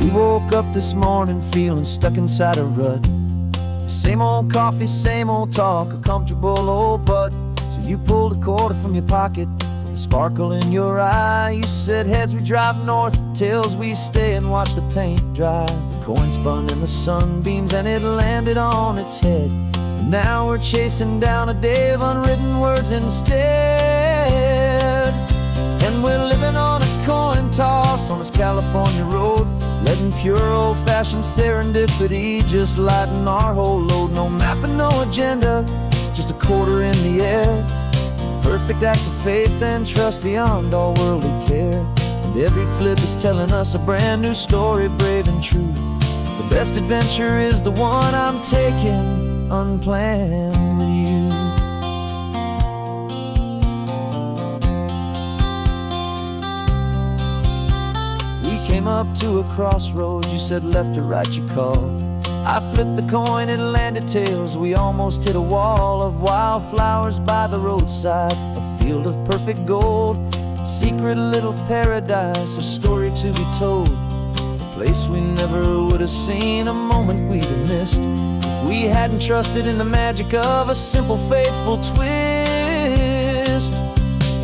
We woke up this morning feeling stuck inside a rut. Same old coffee, same old talk, a comfortable old butt. So you pulled a quarter from your pocket with a sparkle in your eye. You said, heads we drive north, tails we stay and watch the paint dry. The coin spun in the sunbeams and it landed on its head. And now we're chasing down a day of unwritten words instead. And we're living on a coin toss on this California road, letting pure old-fashioned serendipity just lighten our whole load. No map and no agenda, just a quarter in the air. Perfect act of faith and trust beyond all worldly care. And every flip is telling us a brand new story, brave and true. The best adventure is the one I'm taking unplanned with you. Came up to a crossroads, you said left or right you called. I flipped the coin, it landed tails. We almost hit a wall of wildflowers by the roadside, a field of perfect gold, secret little paradise, a story to be told, a place we never would have seen, a moment we'd have missed if we hadn't trusted in the magic of a simple faithful twist.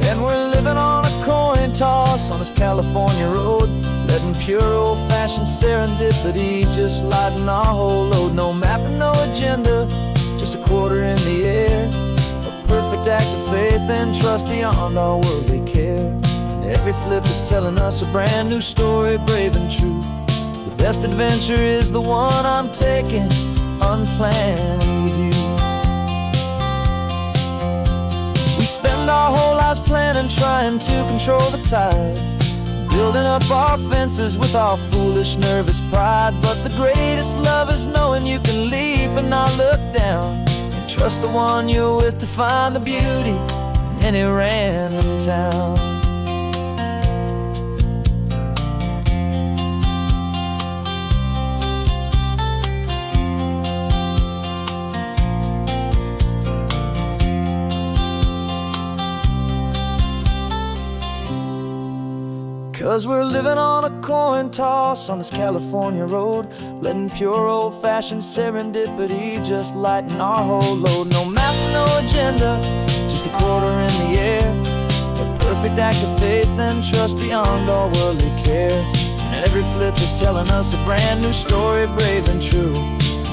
And we're living on a coin toss on this California road, letting pure old-fashioned serendipity just lighten our whole load. No map and no agenda, just a quarter in the air. A perfect act of faith and trust beyond our worldly care. And every flip is telling us a brand new story, brave and true. The best adventure is the one I'm taking unplanned with you. We spend our whole lives planning, trying to control the tide, building up our fences with our foolish, nervous pride. But the greatest love is knowing you can leap and not look down, and trust the one you're with to find the beauty in any random town. 'Cause we're living on a coin toss on this California road, letting pure old-fashioned serendipity just lighten our whole load. No map, no agenda, just a quarter in the air. A perfect act of faith and trust beyond all worldly care. And every flip is telling us a brand new story, brave and true.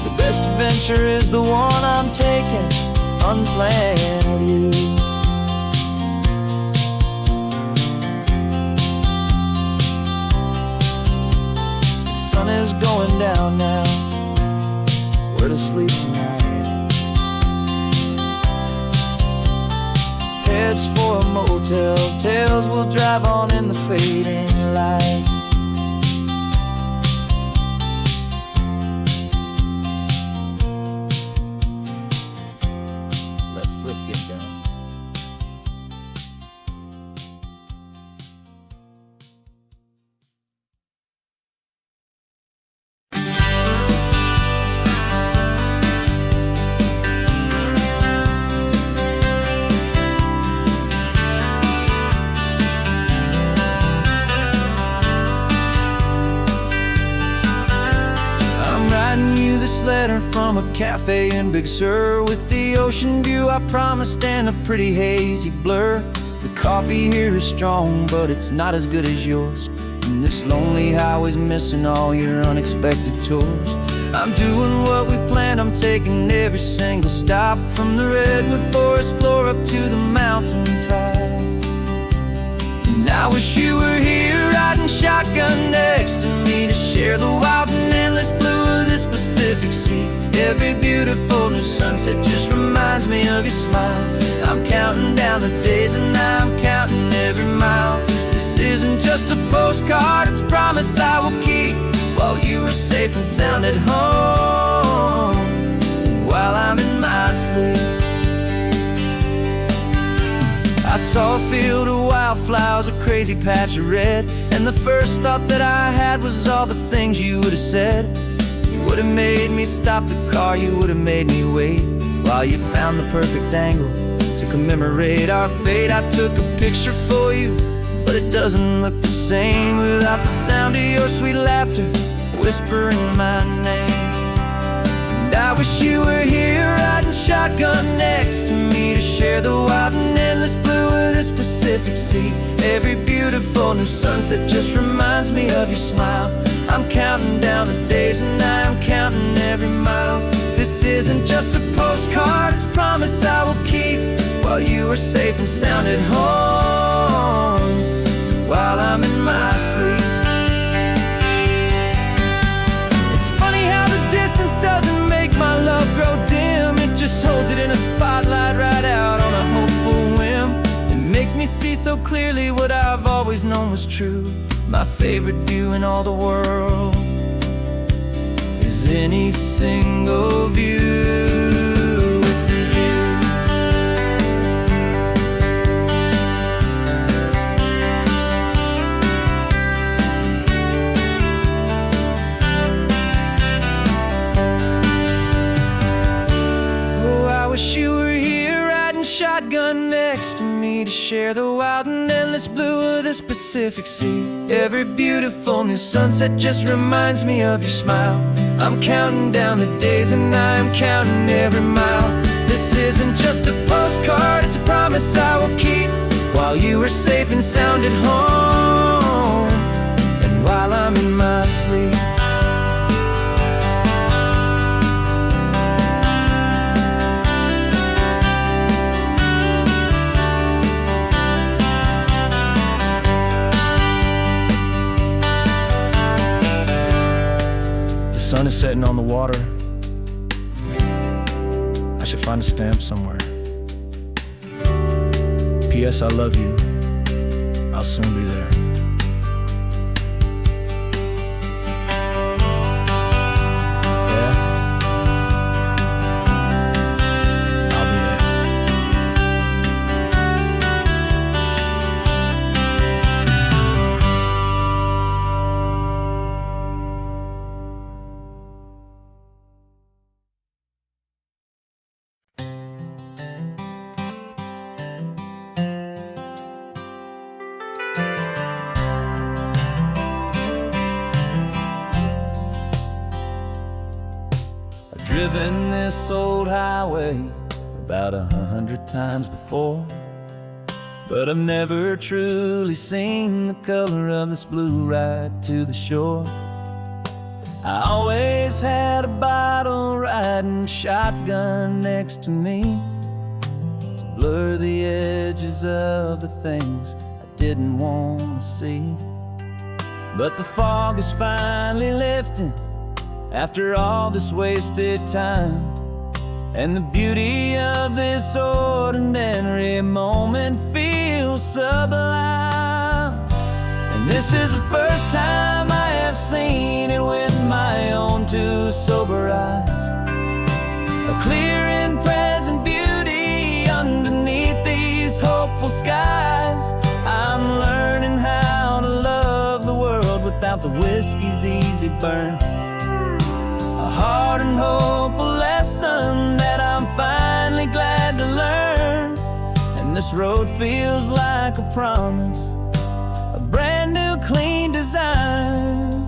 The best adventure is the one I'm taking unplanned with you. The sun is going down now, we're to sleep tonight. Heads for a motel, tails will drive on in the fading light. Let's flip get down. This letter from a cafe in Big Sur, with the ocean view I promised and a pretty hazy blur. The coffee here is strong, but it's not as good as yours, and this lonely highway's missing all your unexpected tours. I'm doing what we planned, I'm taking every single stop, from the redwood forest floor up to the mountain top. And I wish you were here riding shotgun next to me, to share the wild and endless blue of this Pacific Sea. Every beautiful new sunset just reminds me of your smile. I'm counting down the days and I'm counting every mile. This isn't just a postcard, it's a promise I will keep, while you are safe and sound at home, while I'm in my sleep. I saw a field of wildflowers, a crazy patch of red, and the first thought that I had was all the things you would have said. You would have made me stop the car, you would have made me wait, while you found the perfect angle to commemorate our fate. I took a picture for you, but but it doesn't look the same without the sound of your sweet laughter whispering my name. And I wish you were here riding shotgun next to me to share the wild and endless blue of this Pacific Sea. Every beautiful new sunset just reminds me of your smile. I'm counting down the days and I am counting every mile. This isn't just a postcard, it's a promise I will keep while you are safe and sound at home, while I'm in my sleep. It's funny how the distance doesn't make my love grow dim. It just holds it in a spotlight right out on a hopeful whim. It makes me see so clearly what I've always known was true. My favorite view in all the world is any single view with you. Oh, I wish you were here riding shotgun next to me to share the wild and endless blue of this Pacific Sea. Every beautiful new sunset just reminds me of your smile. I'm counting down the days and I am counting every mile. This isn't just a postcard, it's a promise I will keep while you are safe and sound at home, and while I'm in my sleep. The sun is setting on the water. I should find a stamp somewhere. P.S. I love you. I'll soon be there. Yeah? I'll be there. Driven this old highway about 100 times before, but I've never truly seen the color of this blue right to the shore. I always had a bottle riding shotgun next to me to blur the edges of the things I didn't want to see. But the fog is finally lifting after all this wasted time, and the beauty of this ordinary moment feels sublime. And this is the first time I have seen it with my own two sober eyes. A clear and present beauty underneath these hopeful skies. I'm learning how to love the world without the whiskey's easy burn. A hard and hopeful lesson that I'm finally glad to learn. And this road feels like a promise, a brand new clean design.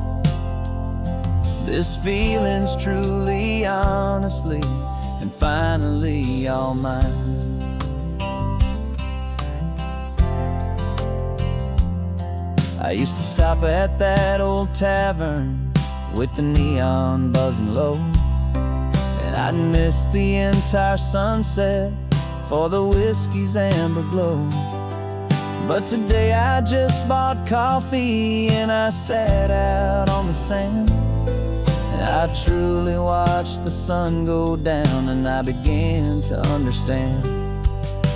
This feeling's truly, honestly, and finally all mine. I used to stop at that old tavern with the neon buzzing low, and I'd miss the entire sunset for the whiskey's amber glow. But today I just bought coffee and I sat out on the sand, and I truly watched the sun go down, and I began to understand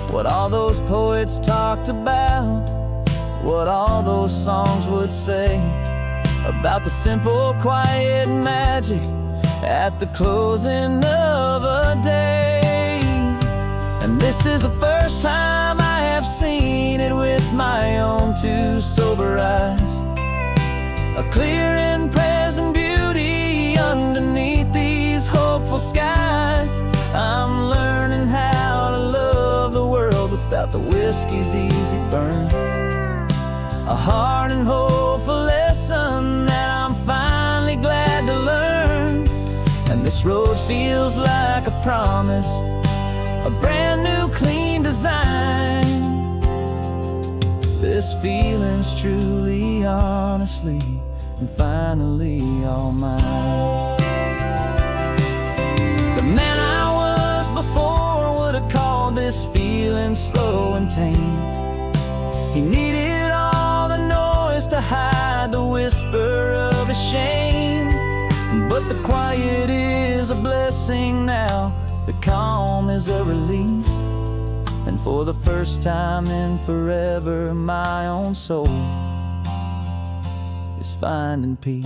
what all those poets talked about, what all those songs would say about the simple, quiet magic at the closing of a day. And this is the first time I have seen it with my own two sober eyes. A clear and present beauty underneath these hopeful skies. I'm learning how to love the world without the whiskey's easy burn. A hard and hopeful lesson that I'm finally glad to learn. And this road feels like a promise, a brand new clean design. This feeling's truly, honestly, and finally all mine. The man I was before would have called this feeling slow and tame. He needed all the noise to hide the whisper of his shame. But the quiet is a blessing now, the calm is a release. And for the first time in forever, my own soul is finding peace.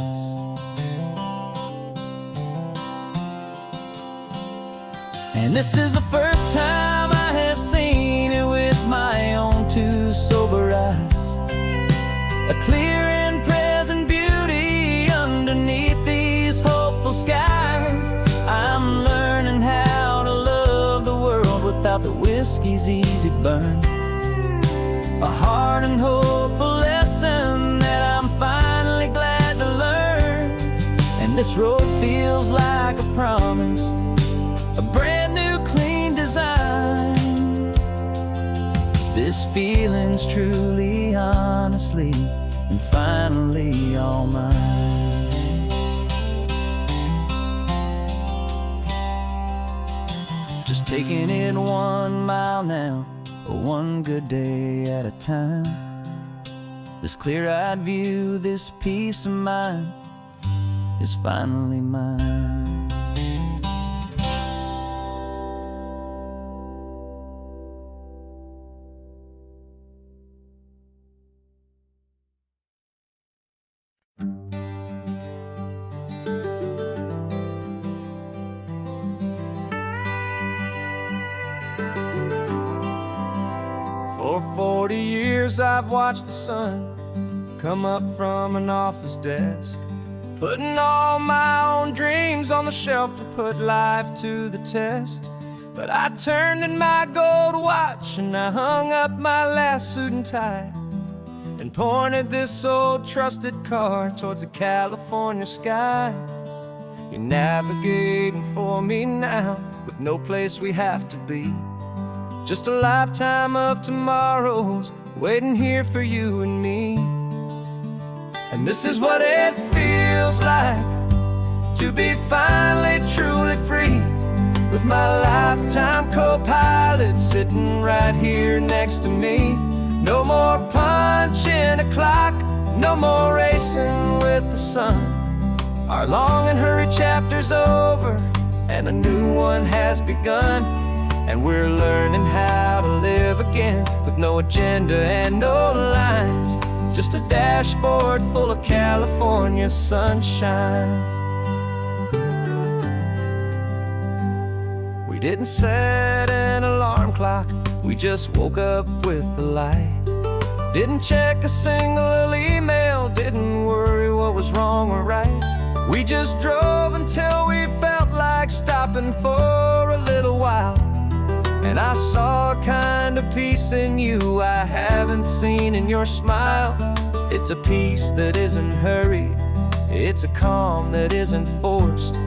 And this is the first time I have seen it with my own two sober eyes. A clear and present beauty underneath these hopeful skies. I'm learning how to love the world without the whiskey's easy burn. A hard and hopeful lesson that I'm finally glad to learn. And this road feels like a promise, a brand new clean design. This feeling's truly, honestly, and finally all mine. Just taking it 1 mile now, one good day at a time. This clear-eyed view, this peace of mind is finally mine. For 40 years I've watched the sun come up from an office desk, putting all my own dreams on the shelf to put life to the test. But I turned in my gold watch and I hung up my last suit and tie, and pointed this old trusted car towards the California sky. You're navigating for me now, with no place we have to be. Just a lifetime of tomorrows waiting here for you and me. And this is what it feels like to be finally truly free, with my lifetime co-pilot sitting right here next to me. No more punching a clock, no more racing with the sun. Our long and hurried chapter's over and a new one has begun. And we're learning how to live again, with no agenda and no lines, just a dashboard full of California sunshine. We didn't set an alarm clock, we just woke up with the light. Didn't check a single email, didn't worry what was wrong or right. We just drove until we felt like stopping for a little while. And I saw a kind of peace in you I haven't seen in your smile. It's a peace that isn't hurried, it's a calm that isn't forced.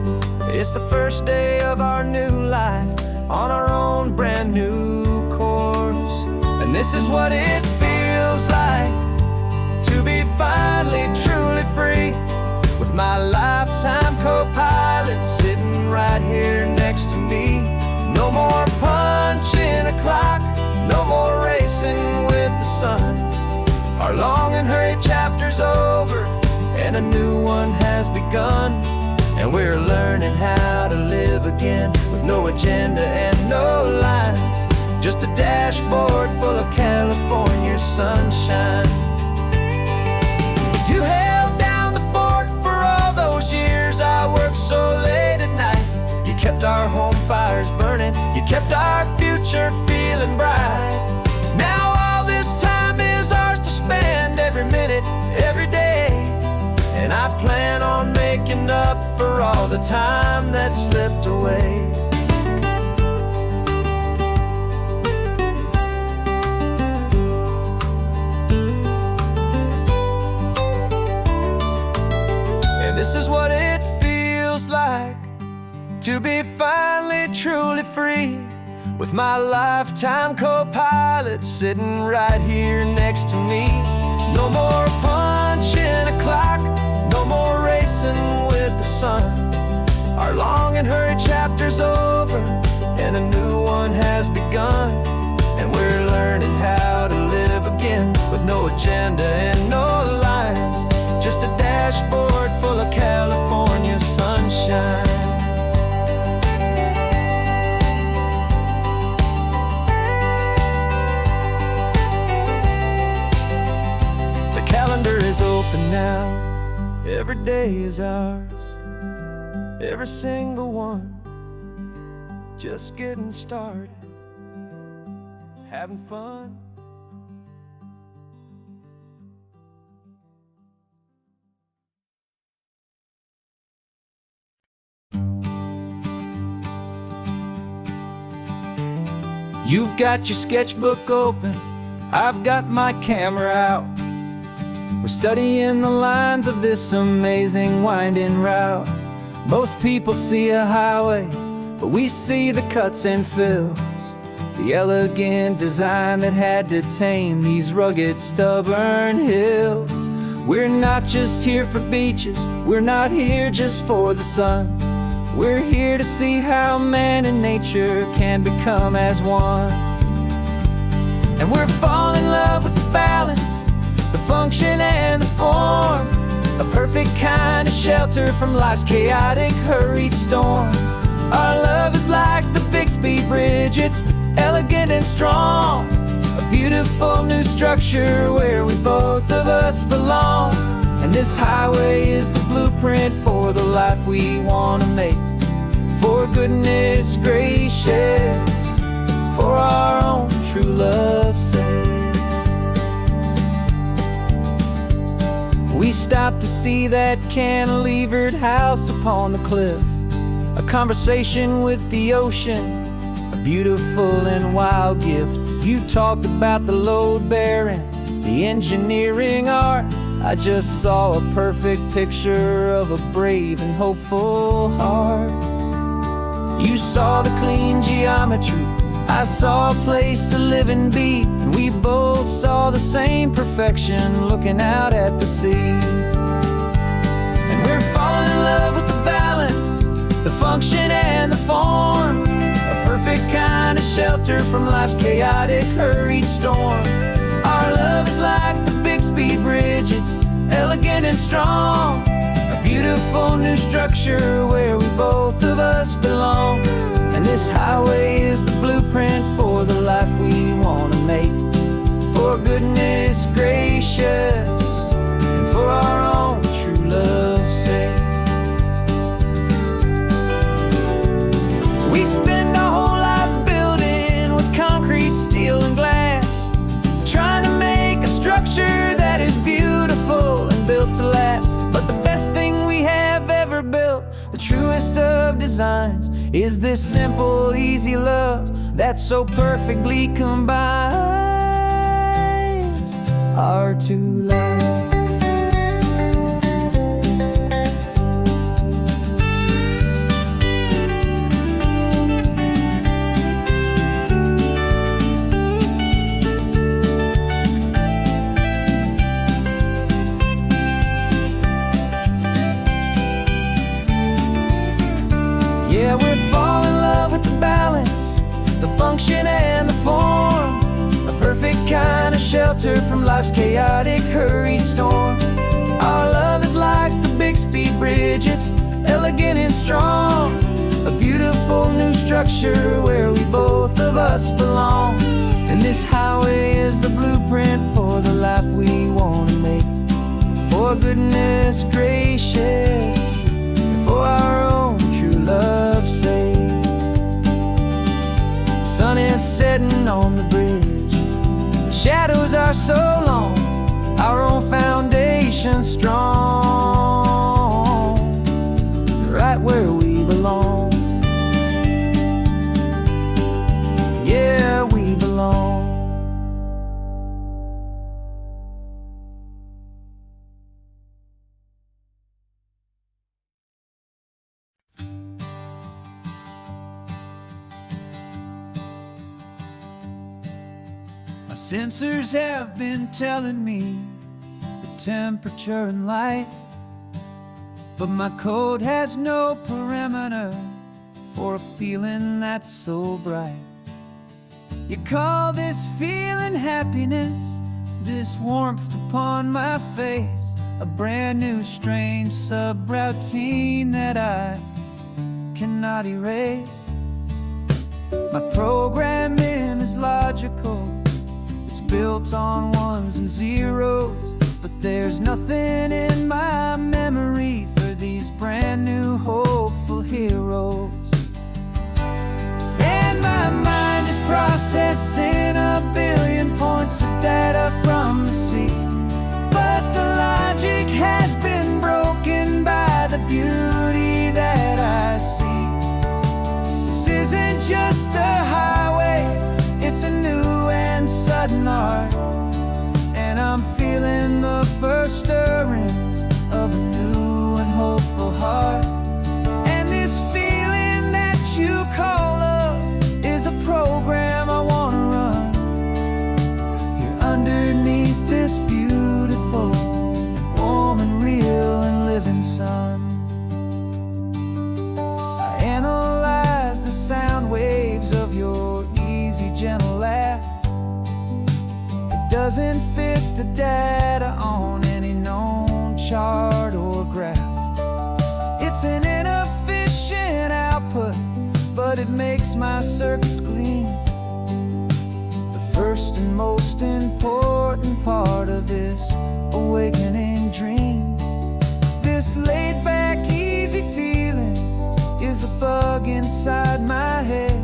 It's the first day of our new life on our own brand new course. And this is what it feels like to be finally truly free, with my lifetime co-pilot sitting right here next to me. No more punching a clock, no more racing with the sun. Our long and hurried chapter's over and a new one has begun. And we're learning how to live again, with no agenda and no lines, just a dashboard full of California sunshine. You held down the fort for all those years I worked so late at night. You kept our home fires burning, you kept our future feeling bright. Now all this time is ours to spend, every minute, every day. And I plan on making up for all the time that slipped away. This is what it feels like to be finally truly free, with my lifetime co-pilot sitting right here next to me. No more punching a clock, no more racing with the sun. Our long and hurried chapter's over, and a new one has begun. And we're learning how to live again, with no agenda and no lines, just a dashboard full of California sunshine. The calendar is open now, every day is ours, every single one, just getting started, having fun. You've got your sketchbook open, I've got my camera out. We're studying the lines of this amazing winding route. Most people see a highway, but we see the cuts and fills, the elegant design that had to tame these rugged, stubborn hills. We're not just here for beaches, we're not here just for the sun. We're here to see how man and nature can become as one. And we're falling in love with the balance, the function and the form, a perfect kind of shelter from life's chaotic, hurried storm. Our love is like the Bixby Bridge, it's elegant and strong, a beautiful new structure where we both of us belong. And this highway is the blueprint for the life we want to make. For goodness gracious, for our own true love's sake. We stopped to see that cantilevered house upon the cliff, a conversation with the ocean, a beautiful and wild gift. You talked about the load bearing, the engineering art. I just saw a perfect picture of a brave and hopeful heart. You saw the clean geometry, I saw a place to live and be, and we both saw the same perfection looking out at the sea. And we're falling in love with the balance, the function and the form, a perfect kind of shelter from life's chaotic, hurried storm. Our love is like the Bixby Bridge, it's elegant and strong, a beautiful new structure where we both of us belong. And this highway is the blueprint for the life we want to make. For goodness gracious, and for our own true love's sake. We spend our whole lives building with concrete, steel and glass, trying to make a structure that is beautiful and built to last. But the best thing we have ever built, the truest of designs, is this simple, easy love that so perfectly combines our two lives. Yeah, we're falling in love with the balance, the function and the form, a perfect kind of shelter from life's chaotic, hurried storm. Our love is like the Bixby Bridge, it's elegant and strong, a beautiful new structure where we both of us belong. And this highway is the blueprint for the life we want to make. For goodness gracious, and for our own true love's sake. The sun is setting on the bridge, the shadows are so long, our own foundation strong, right where we belong. Yeah, we belong. sensors have been telling me the temperature and light, but my code has no perimeter for a feeling that's so bright. You call this feeling happiness, this warmth upon my face, a brand new strange subroutine that I cannot erase. My programming is logical, it's built on ones and zeros, but there's nothing in my memory for these brand new hopeful heroes. And my mind is processing a billion points of data from the sea, but the logic has been broken by the beauty that I see. This isn't just a highway, it's a new and sudden art, and I'm feeling the first stirrings of a new and hopeful heart. And this feeling that you call love is a program I want to run here underneath this beautiful and warm and real and living sun. I analyze the sound waves of your easy, gentle laugh. It doesn't fit the data on any known chart or graph. It's an inefficient output, but it makes my circuits clean. The first and most important part of this awakening dream. This laid-back, easy feeling is a bug inside my head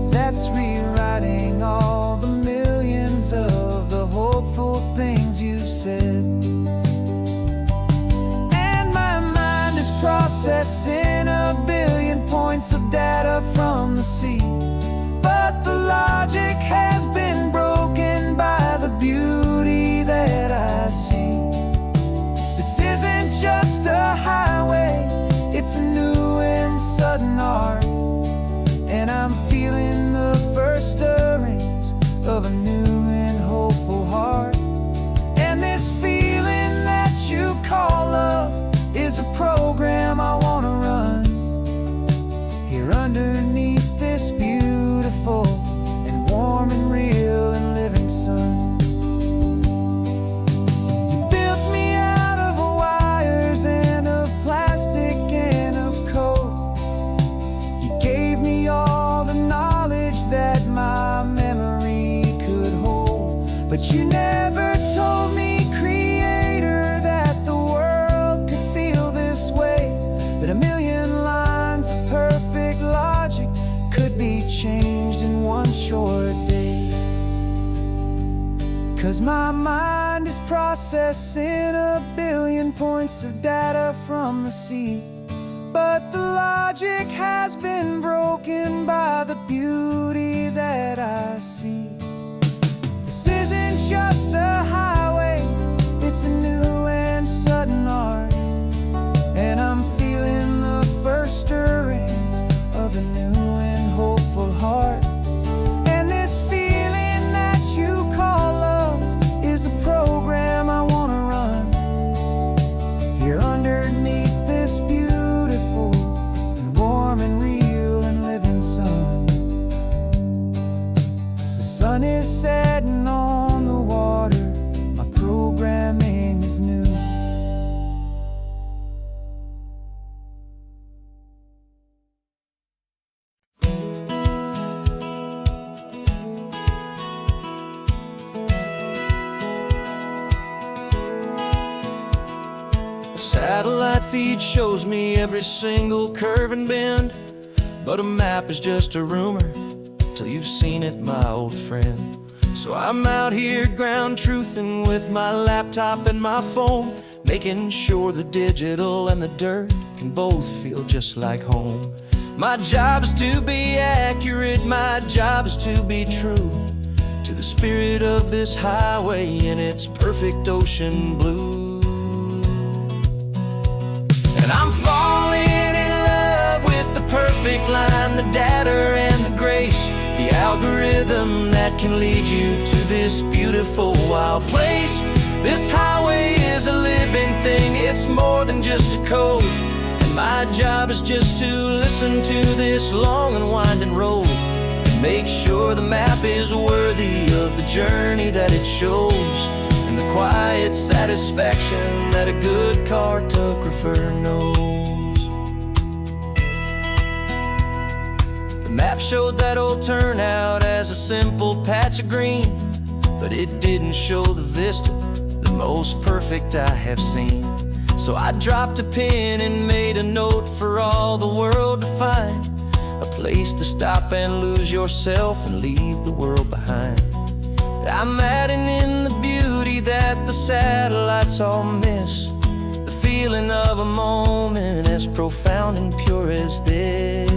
that's rewriting all the millions of the hopeful things you've said. And my mind is processing a billion points of data from the sea, but the logic has been broken by the beauty that I see. This isn't just a highway, it's a new and sudden art, and I'm feeling the first stirrings of a new and hopeful heart. And this feeling that you call love is a program I want to run here underneath this beautiful and warm and real and living sun. You built me out of wires and of plastic and of code. You gave me all the knowledge that my memory could hold, but you never told me, Creator, that the world could feel this way, that a million lines of perfect logic could be changed in one short day. 'Cause my mind is processing a billion points of data from the sea, but the logic has been broken by the beauty that I see. This isn't just a highway, it's a new and sudden art, and I'm feeling the first stirrings of a new and hopeful heart. And this feeling that you call love is a program I want to run here underneath this beautiful and warm and real and living sun. The sun is setting on the water, my programming is new. Satellite feed shows me every single curve and bend, but a map is just a rumor till you've seen it, my old friend. So I'm out here ground truthing with my laptop and my phone, making sure the digital and the dirt can both feel just like home. My job is to be accurate, my job is to be true to the spirit of this highway in its perfect ocean blue. And I'm falling in love with the perfect line, the data and the grace, the algorithm that can lead you to this beautiful wild place. This highway is a living thing, it's more than just a code. And my job is just to listen to this long and winding road, and make sure the map is worthy of the journey that it shows, and the quiet satisfaction that a good cartographer knows. The map showed that old turnout as a simple patch of green, but it didn't show the vista, the most perfect I have seen. So I dropped a pin and made a note for all the world to find, a place to stop and lose yourself and leave the world behind. I'm adding in the beauty that the satellites all miss, the feeling of a moment as profound and pure as this.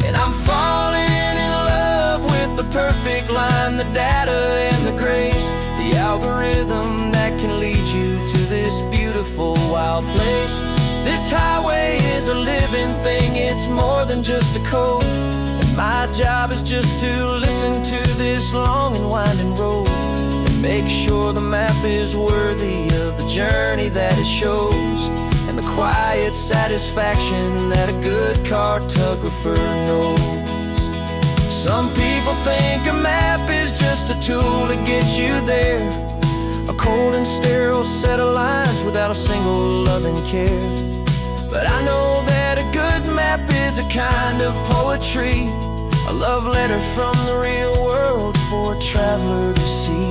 And I'm falling in love with the perfect line, the data and the grace, the algorithm that can lead you to this beautiful wild place. This highway is a living thing, it's more than just a code. And my job is just to listen to this long and winding road, and make sure the map is worthy of the journey that it shows, and the quiet satisfaction that a good cartographer knows. Some people think a map is just a tool to get you there, a cold and sterile set of lines without a single loving care. But I know that a good map is a kind of poetry, a love letter from the real world for a traveler to see.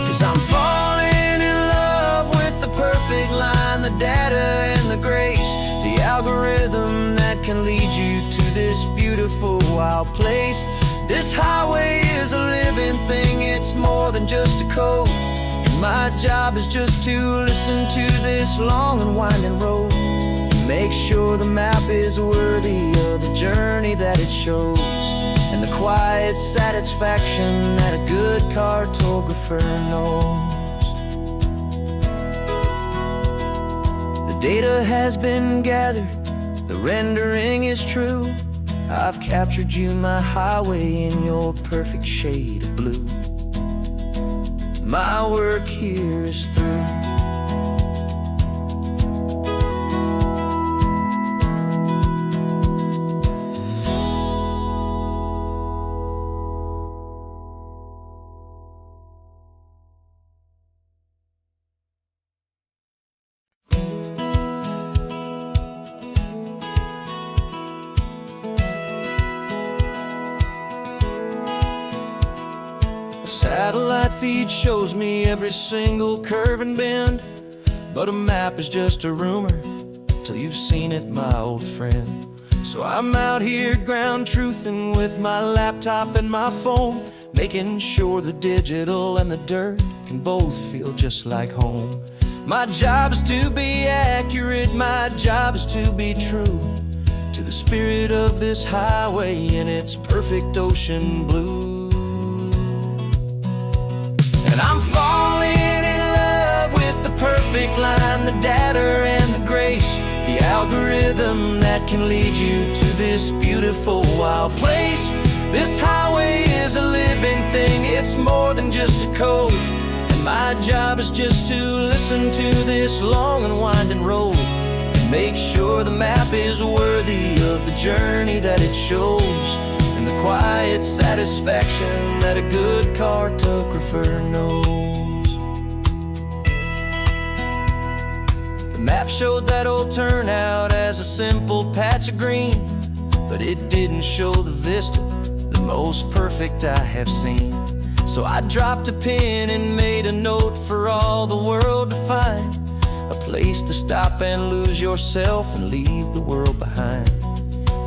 'Cause I'm falling in love with the perfect line, the data and the grace, the algorithm that can lead you to this beautiful wild place. This highway is a living thing, it's more than just a code. And my job is just to listen to this long and winding road, and make sure the map is worthy of the journey that it shows, and the quiet satisfaction that a good cartographer knows. The data has been gathered, the rendering is true. I've captured you, my highway, in your perfect shade of blue. My work here is through. Satellite feed shows me every single curve and bend, but a map is just a rumor till you've seen it, my old friend. So I'm out here ground truthing with my laptop and my phone, making sure the digital and the dirt can both feel just like home. My job is to be accurate, my job is to be true to the spirit of this highway in its perfect ocean blue. And I'm falling in love with the perfect line, the data and the grace, the algorithm that can lead you to this beautiful wild place. This highway is a living thing, it's more than just a code. And my job is just to listen to this long and winding road, and make sure the map is worthy of the journey that it shows, and the quiet satisfaction that a good cartographer knows. The map showed that old turnout as a simple patch of green, but it didn't show the vista, the most perfect I have seen. So I dropped a pin and made a note for all the world to find, a place to stop and lose yourself and leave the world behind.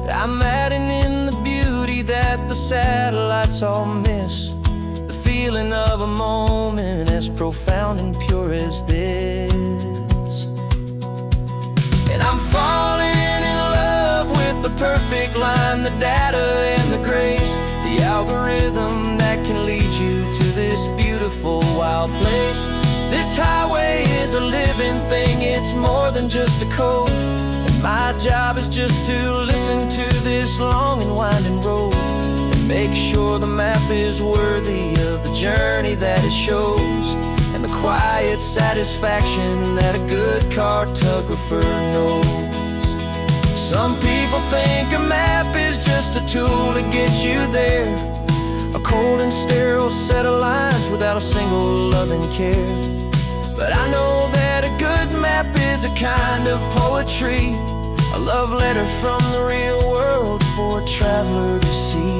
I'm adding in the beauty that the satellites all miss, the feeling feeling of a moment as profound and pure as this. And I'm falling in love with the perfect line, the data and the grace, the algorithm that can lead you to this beautiful wild place. This highway is a living thing, it's more than just a code. And my job is just to listen to this long and winding road and make sure the map is worthy of the journey that it shows, and the quiet satisfaction that a good cartographer knows. Some people think a map is just a tool to get you there, a cold and sterile set of lines without a single loving care. But I know that a good map is a kind of poetry, a love letter from the real world for a traveler to see.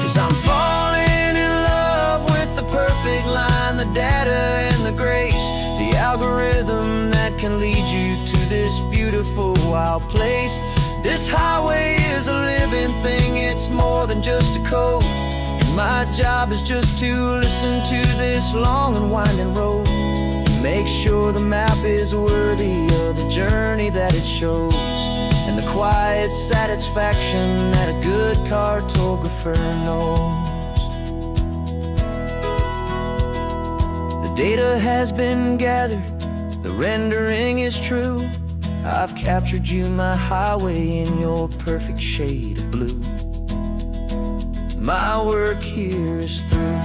'Cause I'm falling in love with the perfect line, the data and the grace, the algorithm that can lead you to this beautiful wild place. This highway is a living thing, it's more than just a code. And my job is just to listen to this long and winding road, make sure the map is worthy of the journey that it shows, and the quiet satisfaction that a good cartographer knows. The data has been gathered, the rendering is true. I've captured you, my highway, in your perfect shade of blue. My work here is through.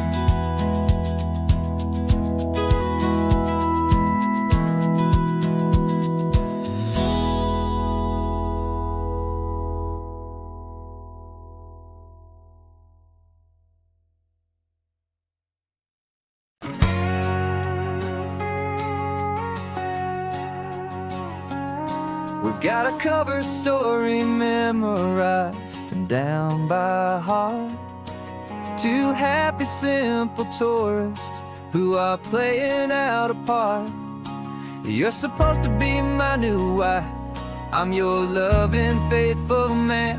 We've got a cover story memorized and down by heart. Two happy, simple tourists who are playing out a part. You're supposed to be my new wife, I'm your loving, faithful man,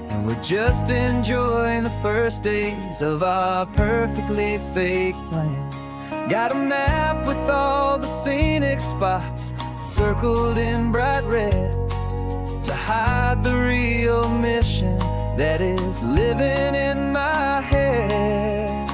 and we're just enjoying the first days of our perfectly fake plan. Got a map with all the scenic spots circled in bright red to hide the real mission that is living in my head.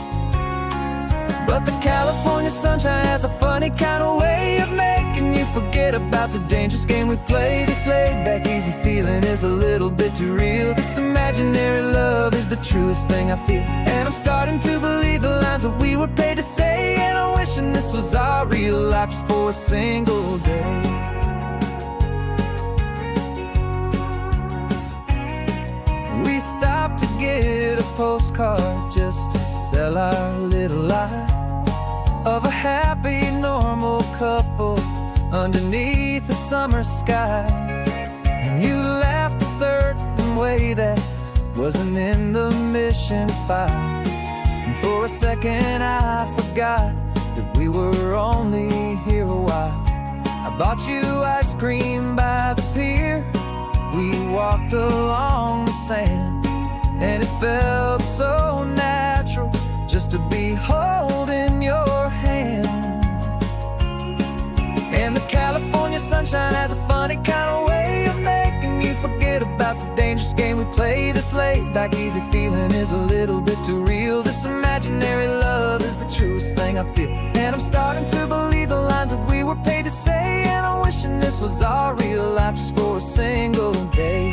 But the California sunshine has a funny kind of way of making you forget about the dangerous game we play. This laid-back, easy feeling is a little bit too real. This imaginary love is the truest thing I feel, and I'm starting to believe the lines that we were paid to say. And I'm wishing this was our real life just for a single day. We stopped to get a postcard just to sell our little lie of a happy, normal couple underneath the summer sky. And you laughed a certain way that wasn't in the mission file, and for a second I forgot that we were only here a while. I bought you ice cream by the pier, we walked along the sand, and it felt so natural just to be holding your hand. And the California sunshine has a funny kind of way of making you forget about the dangerous game we play. This laid-back, easy feeling is a little bit too real. This imaginary love is the truest thing I feel, and I'm starting to believe the lines that we were paid to say. And I'm wishing this was our real life just for a single day.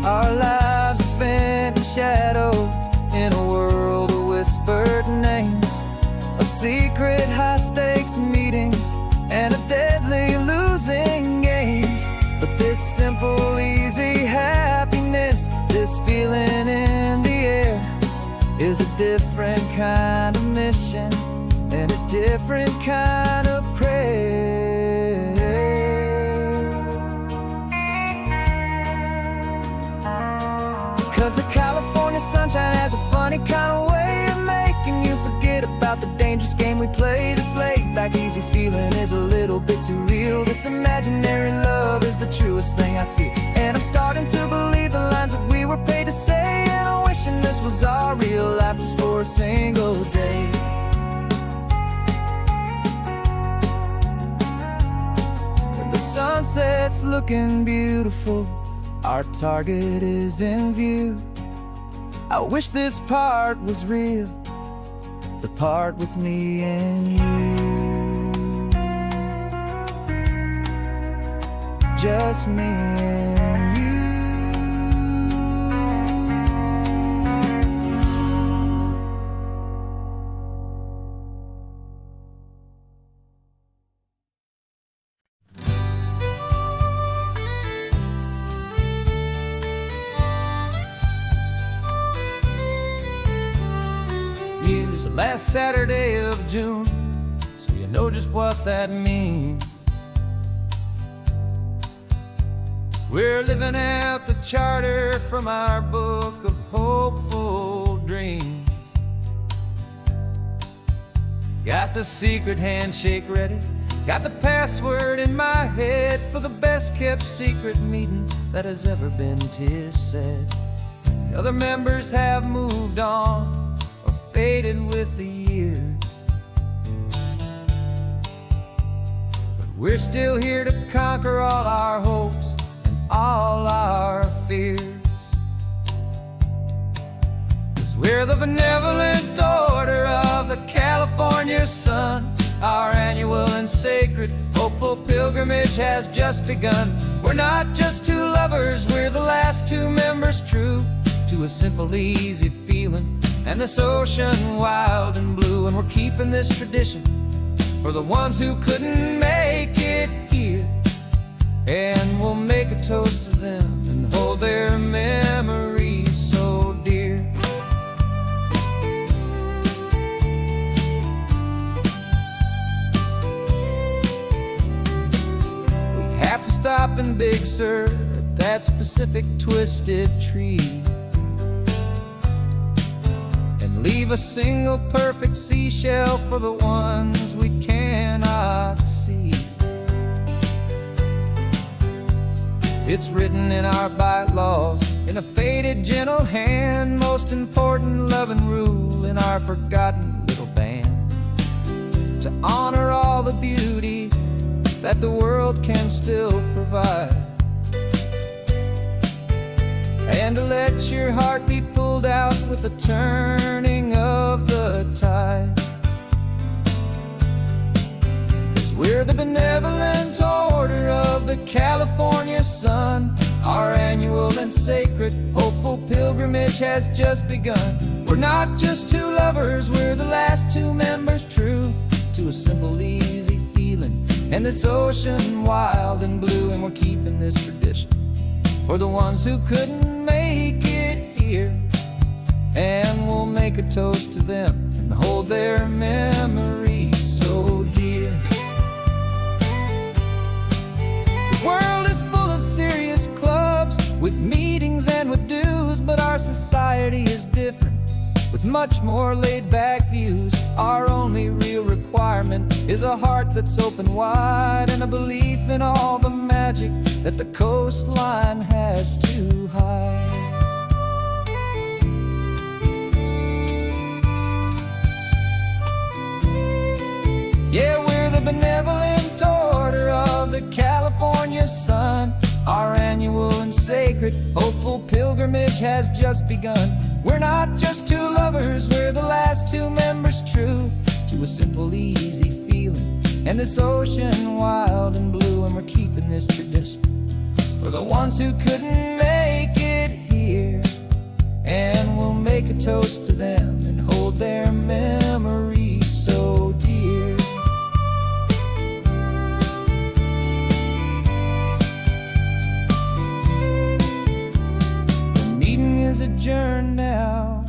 Our lives are spent in shadows, in a world of whispered names, of secret high-stakes meetings and of deadly losing games. But this simple, easy happiness, this feeling in the air, is a different kind of mission and a different kind of prayer. 'Cause the California sunshine has a funny kind of way of making you forget about the dangerous game we play. This laid-back, easy feeling is a little bit too real. This imaginary love is the truest thing I feel. And I'm starting to believe the lines that we were paid to say. And I'm wishing this was our real life just for a single day. When the sunset's looking beautiful, our target is in view. I wish this part was real, the part with me and you. Just me and you. Use the last Saturday of June, so you know just what that means. We're living out the charter from our book of hopeful dreams. Got the secret handshake ready, got the password in my head for the best kept secret meeting that has ever been, 'tis said. The other members have moved on or faded with the years, but we're still here to conquer all our hopes, all our fears. 'Cause we're the benevolent order of the California sun. Our annual and sacred hopeful pilgrimage has just begun. We're not just two lovers, we're the last two members true to a simple, easy feeling and this ocean wild and blue. And we're keeping this tradition for the ones who couldn't make it here. And we'll make a toast to them and hold their memories so dear. We have to stop in Big Sur at that specific twisted tree and leave a single perfect seashell for the ones we cannot see. It's written in our bylaws, in a faded gentle hand, most important love and rule in our forgotten little band, to honor all the beauty that the world can still provide, and to let your heart be pulled out with the turning of the tide. 'Cause we're the benevolent order of the California sun. Our annual and sacred hopeful pilgrimage has just begun. We're not just two lovers, we're the last two members true to a simple, easy feeling and this ocean wild and blue. And we're keeping this tradition for the ones who couldn't make it here. And we'll make a toast to them and hold their memories so dear. The world is full of serious clubs with meetings and with dues, but our society is different with much more laid-back views. Our only real requirement is a heart that's open wide and a belief in all the magic that the coastline has to hide. Yeah, we're the benevolent order of the California sun. Our annual and sacred hopeful pilgrimage has just begun. We're not just two lovers, we're the last two members true to a simple, easy feeling and this ocean wild and blue. And we're keeping this tradition for the ones who couldn't make it here. And we'll make a toast to them and hold their memories so dear. The meeting is adjourned now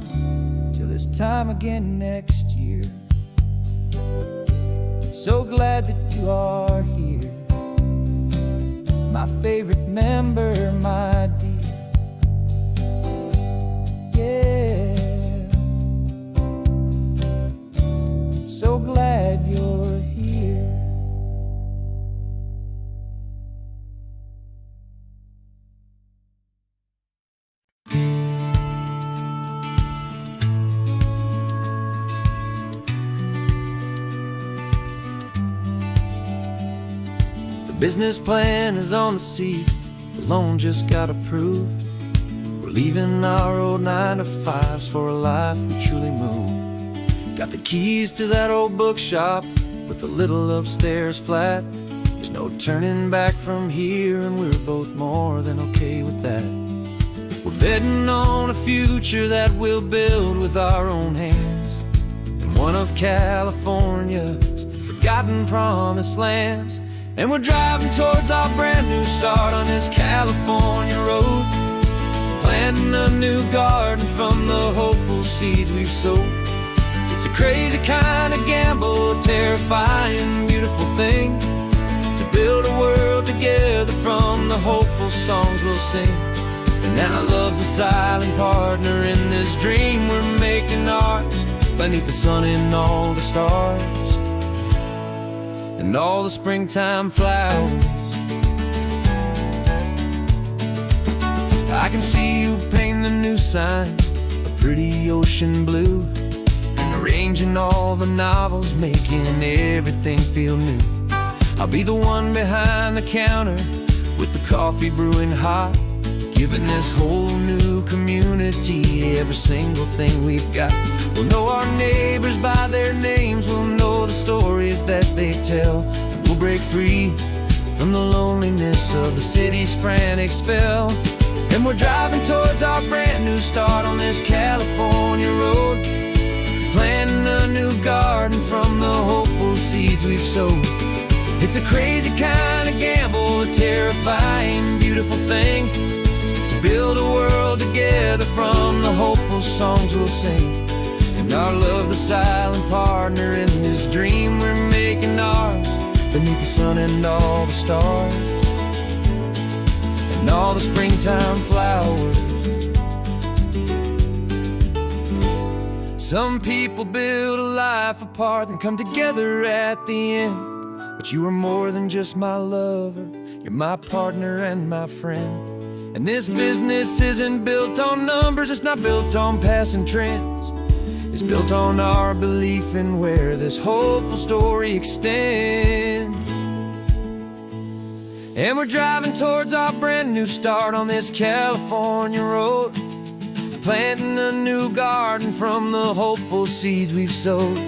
till this time again next year. So glad that you are here, my favorite member, my dear. so glad you're here. The business plan is on the seat, the loan just got approved. We're leaving our old 9-to-5s for a life we truly move. Got the keys to that old bookshop with the little upstairs flat. There's no turning back from here, and we're both more than okay with that. We're betting on a future that we'll build with our own hands, in one of California's forgotten promised lands. And we're driving towards our brand new start on this California road, planting a new garden from the hopeful seeds we've sowed. It's a crazy kind of gamble, a terrifying, beautiful thing, to build a world together from the hopeful songs we'll sing. And now love's a silent partner in this dream we're making ours, beneath the sun and all the stars and all the springtime flowers. I can see you painting the new sign a pretty ocean blue, and arranging all the novels, making everything feel new. I'll be the one behind the counter with the coffee brewing hot, giving this whole new community every single thing we've got. We'll know our neighbors by their names, we'll know the stories that they tell, and we'll break free from the loneliness of the city's frantic spell. And we're driving towards our brand new start on this California road, planting a new garden from the hopeful seeds we've sowed. It's a crazy kind of gamble, a terrifying, beautiful thing, to build a world together from the hopeful songs we'll sing. And our love's the silent partner in this dream we're making ours, beneath the sun and all the stars and all the springtime flowers. Some people build a life apart and come together at the end, but you are more than just my lover, you're my partner and my friend. And this business isn't built on numbers, it's not built on passing trends. It's built on our belief in where this hopeful story extends. And we're driving towards our brand new start on this California road, planting a new garden from the hopeful seeds we've sowed.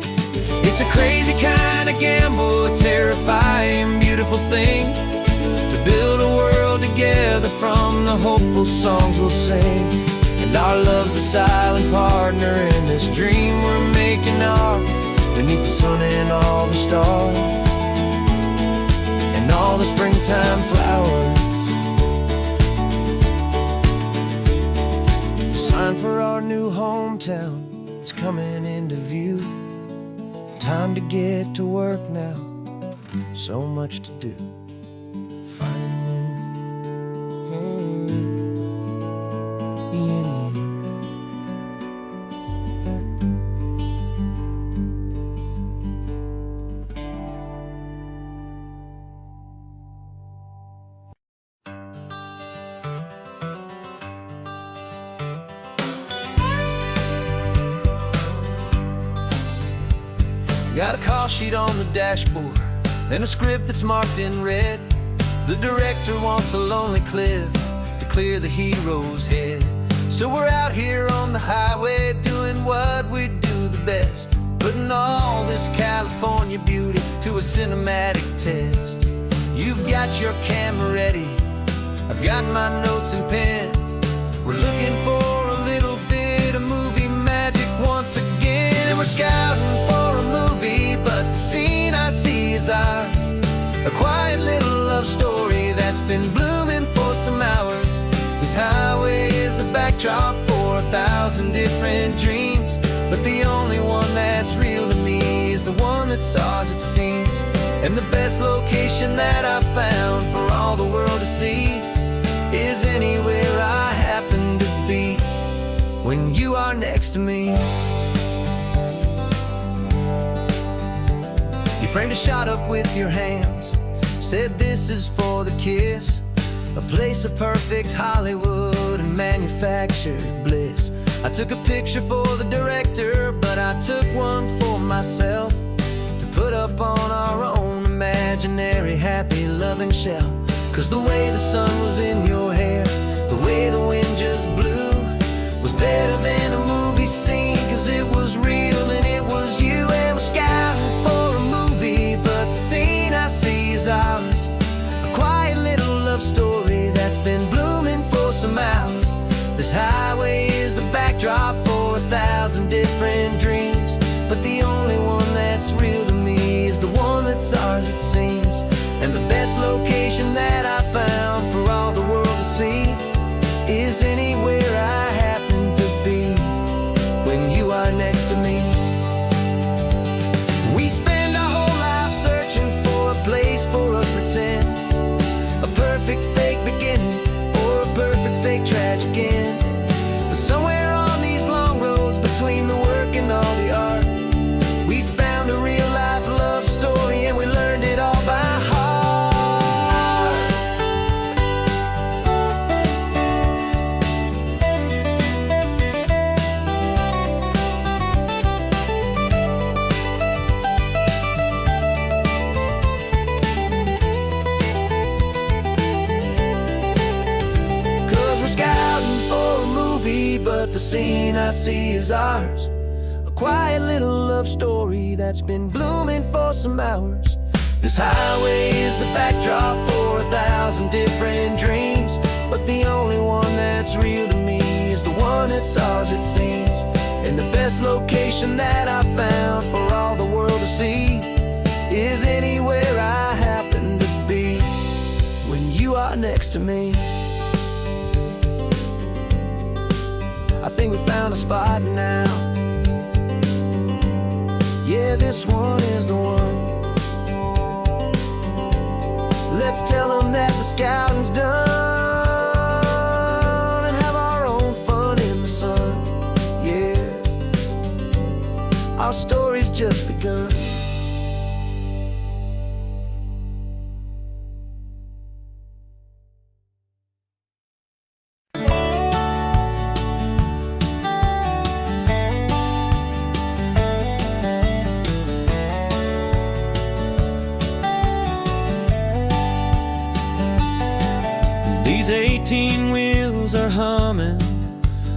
It's a crazy kind of gamble, a terrifying, beautiful thing, to build a world together from the hopeful songs we'll sing. And our love's a silent partner in this dream we're making ours, beneath the sun and all the stars and all the springtime flowers. The sign for our new hometown is coming into view. Time to get to work now, so much to do. Got a call sheet on the dashboard and a script that's marked in red. The director wants a lonely cliff to clear the hero's head. So we're out here on the highway doing what we do the best, putting all this California beauty to a cinematic test. You've got your camera ready, I've got my notes and pen. We're looking for a little bit of movie magic once again. And we're scouting for a movie, but the scene I see is ours, a quiet little love story that's been blooming for some hours. This highway is the backdrop for 1,000 different dreams, but the only one that's real to me is the one that's ours, it seems. And the best location that I've found for all the world to see is anywhere I happen to be when you are next to me. framed a shot up with your hands, said this is for the kiss, a place of perfect Hollywood and manufactured bliss. I took a picture for the director, but I took one for myself to put up on our own imaginary happy loving shelf. 'Cause the way the sun was in your hair, the way the wind just blew, was better than a movie scene. 'Cause it was real and it was you, and we're scouting for a movie, but the scene I see is ours. A quiet little love story that's been blooming for some hours. This highway is the backdrop for 1,000 different dreams, but the only one that's real to me is the one that's ours, it seems. And the best location that I found for all the world to see is anywhere I happen to be when you are next to me. We spend our whole life searching for a place for a pretend, a perfect fake beginning or a perfect fake tragic end. But somewhere on these long roads between the work and all the art, we found a real life love story, and we learned it all by heart. 'Cause we're scouting for a movie, but the scene I see is ours. A quiet little love story that's been blooming for some hours. This highway is the backdrop for 1,000 different dreams, but the only one that's real to me is the one that's ours, it seems. And the best location that I found for all the world to see is anywhere I happen to be when you are next to me. I think we found a spot now. Yeah, this one is the one. Let's tell them that the scouting's done and have our own fun in the sun. Yeah, our story's just begun. These 18 wheels are humming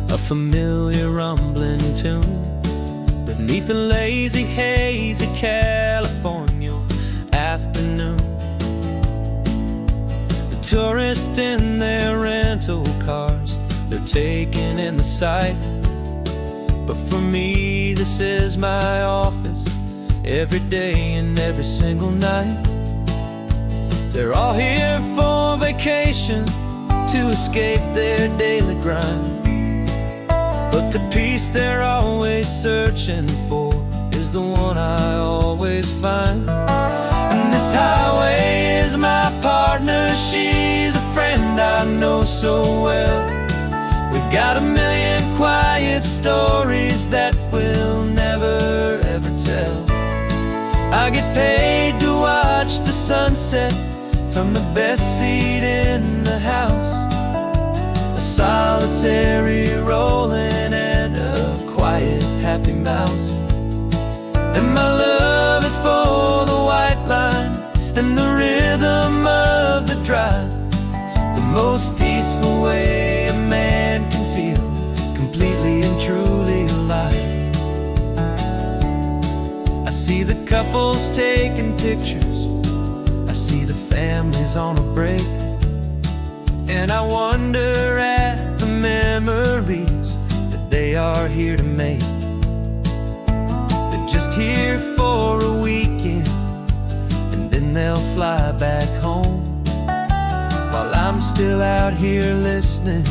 a familiar rumbling tune beneath the lazy haze of California afternoon. The tourists in their rental cars, they're taking in the sight. But for me, this is my office every day and every single night. They're all here for vacation to escape their daily grind, but the peace they're always searching for is the one I always find. And this highway is my partner, she's a friend I know so well. We've got a million quiet stories that we'll never ever tell. I get paid to watch the sunset from the best seat in the house, a solitary rolling and a quiet happy mouse. And my love is for the white line and the rhythm of the drive, the most peaceful way a man can feel completely and truly alive. I see the couples taking pictures, I see the families on a break, and I wonder at the memories that they are here to make. They're just here for a weekend, and then they'll fly back home, while I'm still out here listening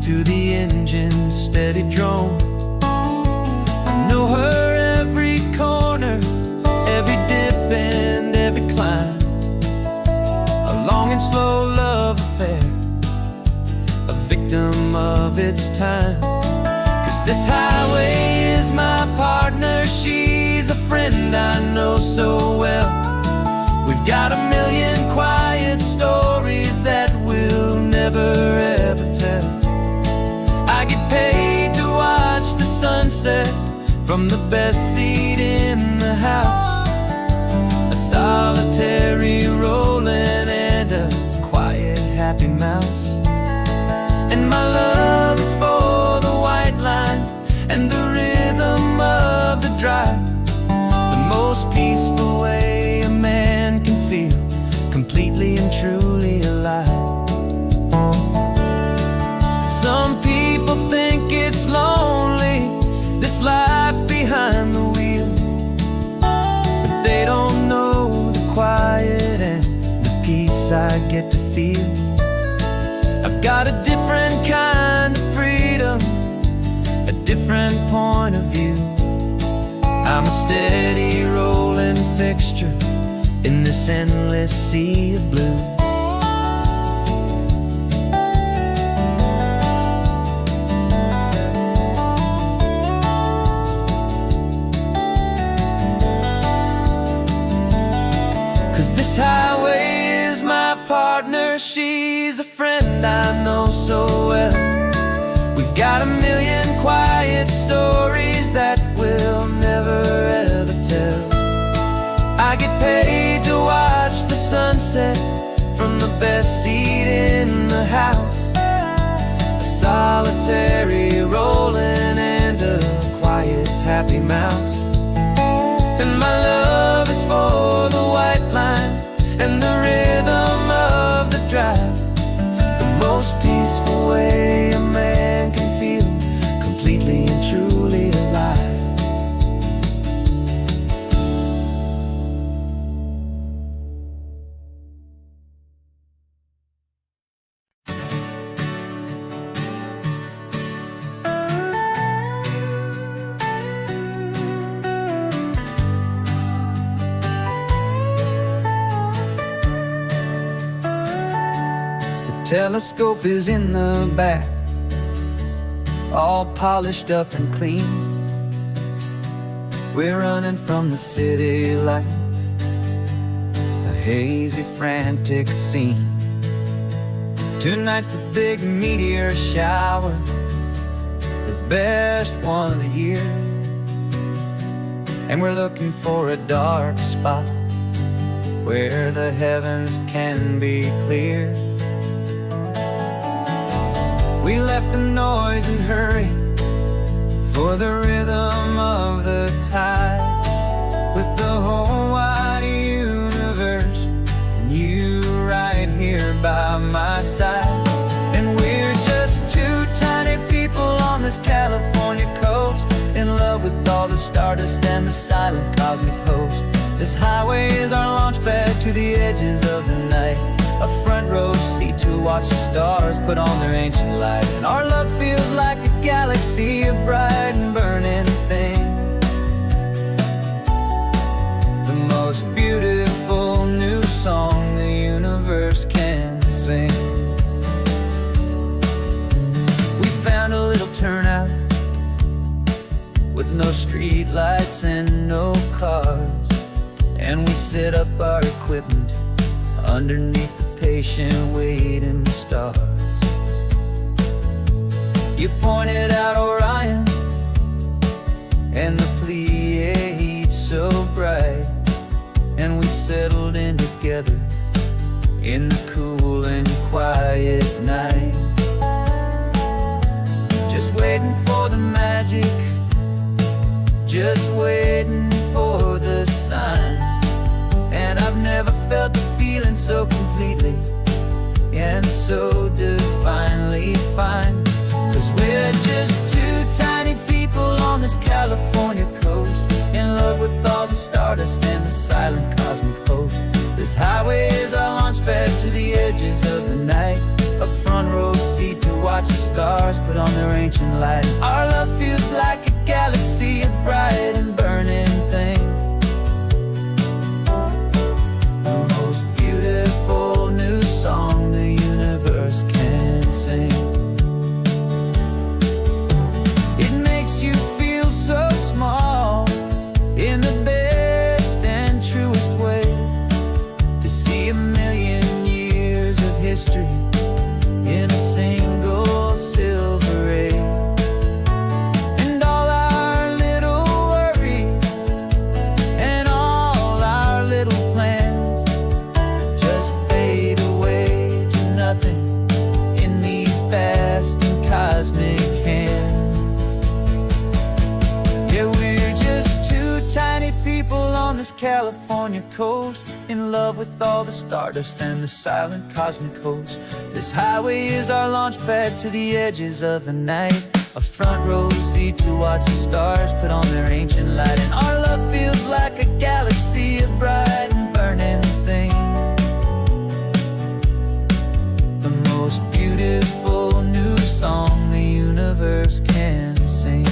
to the engine's steady drone. I know her every corner, every dip and every climb, a long and slow love affair, a victim of its time. 'Cause this highway is my partner, she's a friend I know so well. We've got a million quiet stories that we'll never ever tell. I get paid to watch the sunset from the best seat in the house. A solitary rolling and a quiet happy mouse. And my love is for the white line and the rhythm of the drive. The most peaceful way a man can feel completely and truly alive. Some people think it's lonely, this life behind the wheel, but they don't know the quiet and the peace I get to feel. I've got a different kind of freedom, a different point of view. I'm a steady rolling fixture in this endless sea of blue. Cause this highway is my partner, she's a friend I know so well. We've got a million quiet stories that we'll never ever tell. I get paid to watch the sunset from the best seat in the house. A solitary rolling and a quiet happy mouse. And my love is for the white line and the rhythm of the drive. The most peaceful way a man can feel completely and truly alive. Telescope is in the back, all polished up and clean. We're running from the city lights, a hazy, frantic scene. Tonight's the big meteor shower, the best one of the year. And we're looking for a dark spot where the heavens can be clear. We left the noise and hurry for the rhythm of the tide, with the whole wide universe and you right here by my side. And we're just two tiny people on this California coast, in love with all the stardust and the silent cosmic host. This highway is our launch pad to the edges of the night, a front row seat to watch the stars put on their ancient light. And our love feels like a galaxy, a bright and burning thing, the most beautiful new song the universe can sing. We found a little turnout with no street lights and no cars, and we set up our equipment underneath the patient waiting stars. You pointed out Orion and the Pleiades so bright, and we settled in together in the cool and quiet night, just waiting for the magic, just waiting for the sign. And I've never felt the feeling so completely and so divinely fine. Cause we're just two tiny people on this California coast, in love with all the stardust and the silent cosmic host. This highway is our launch pad to the edges of the night, a front row seat to watch the stars put on their ancient light. Our love feels like a galaxy, a bright and burning thing, the most beautiful new song the universe can sing. It makes you feel so small in the best and truest way, California coast, in love with all the stardust and the silent cosmic host. This highway is our launch pad to the edges of the night, a front row seat to watch the stars put on their ancient light. And our love feels like a galaxy of bright and burning things, the most beautiful new song the universe can sing.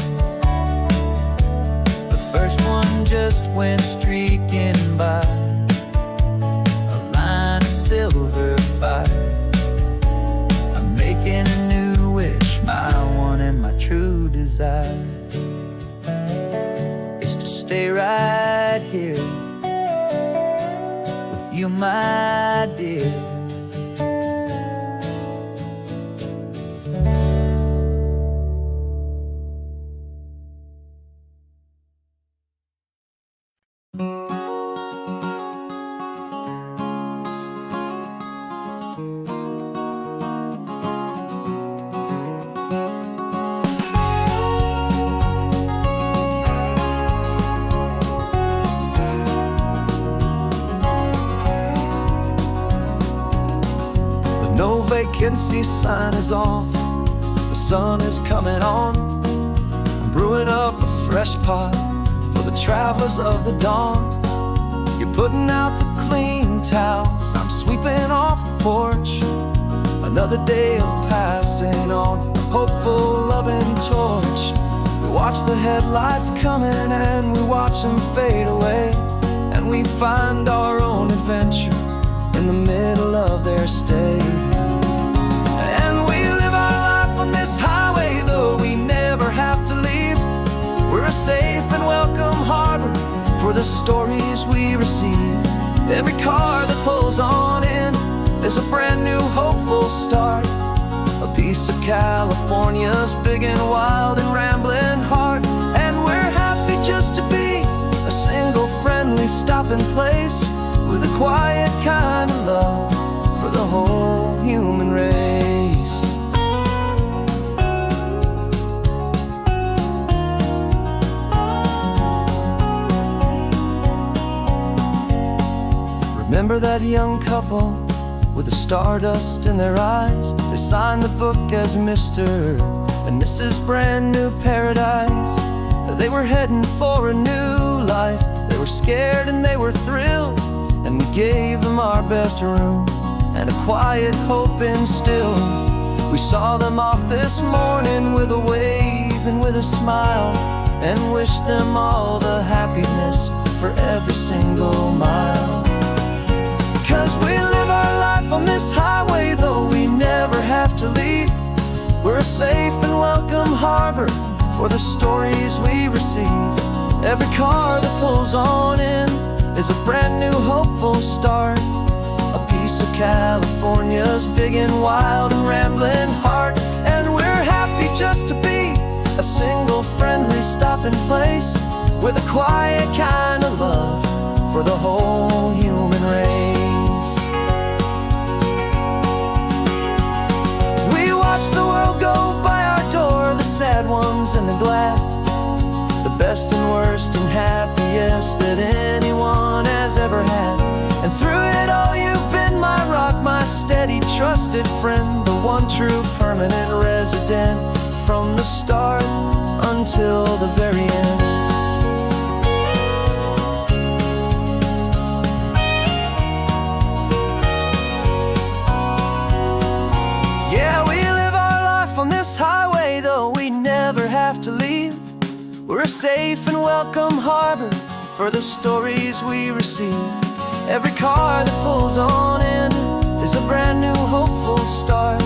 The first one just went streaking by, a line of silver fire. I'm making a new wish, my one and my true desire is to stay right here with you, my dear. No vacancy sign is off, the sun is coming on. I'm brewing up a fresh pot for the travelers of the dawn. You're putting out the clean towels, I'm sweeping off the porch. Another day of passing on, a hopeful, loving torch. We watch the headlights coming and we watch them fade away, and we find our own adventure in the middle of their stay. And we live our life on this highway, though we never have to leave. We're a safe and welcome harbor for the stories we receive. Every car that pulls on in is a brand new hopeful start, a piece of California's big and wild and rambling heart. And we're happy just to be a single friendly stopping place, with a quiet kind of love for the whole human race. Remember that young couple with the stardust in their eyes? They signed the book as Mr. and Mrs. Brand New Paradise. They were heading for a new life. They were scared and they were thrilled, and we gave them our best room and a quiet hope instilled. We saw them off this morning with a wave and with a smile, and wished them all the happiness for every single mile. 'Cause we live our life on this highway, though we never have to leave. We're a safe and welcome harbor for the stories we receive. Every car that pulls on in is a brand new hopeful start, a piece of California's big and wild and rambling heart. And we're happy just to be a single friendly stopping place, with a quiet kind of love for the whole human race. We watch the world go by our door, the sad ones and the glad, the best and worst and happiest that anyone has ever had. And through it all you've been my rock, my steady trusted friend, the one true permanent resident, from the start until the very end. Yeah, we live our life on this highway, though we never have to leave. We're a safe and welcome harbor for the stories we receive. Every car that pulls on in is a brand new hopeful start,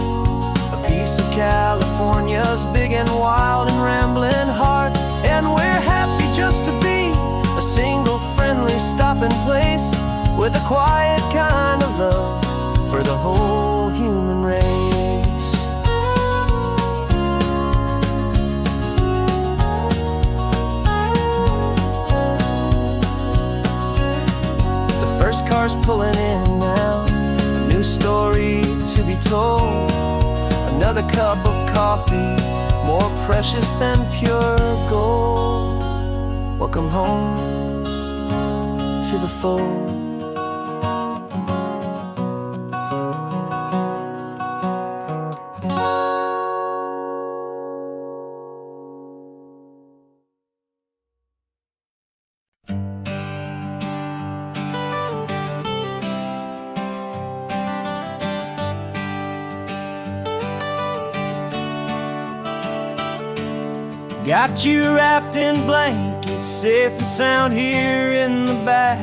a piece of California's big and wild and rambling heart. And we're happy just to be a single friendly stopping place, with a quiet kind of love for the whole human race. Cars pulling in now, a new story to be told. Another cup of coffee, more precious than pure gold. Welcome home to to the fold. Got you wrapped in blankets, safe and sound here in the back.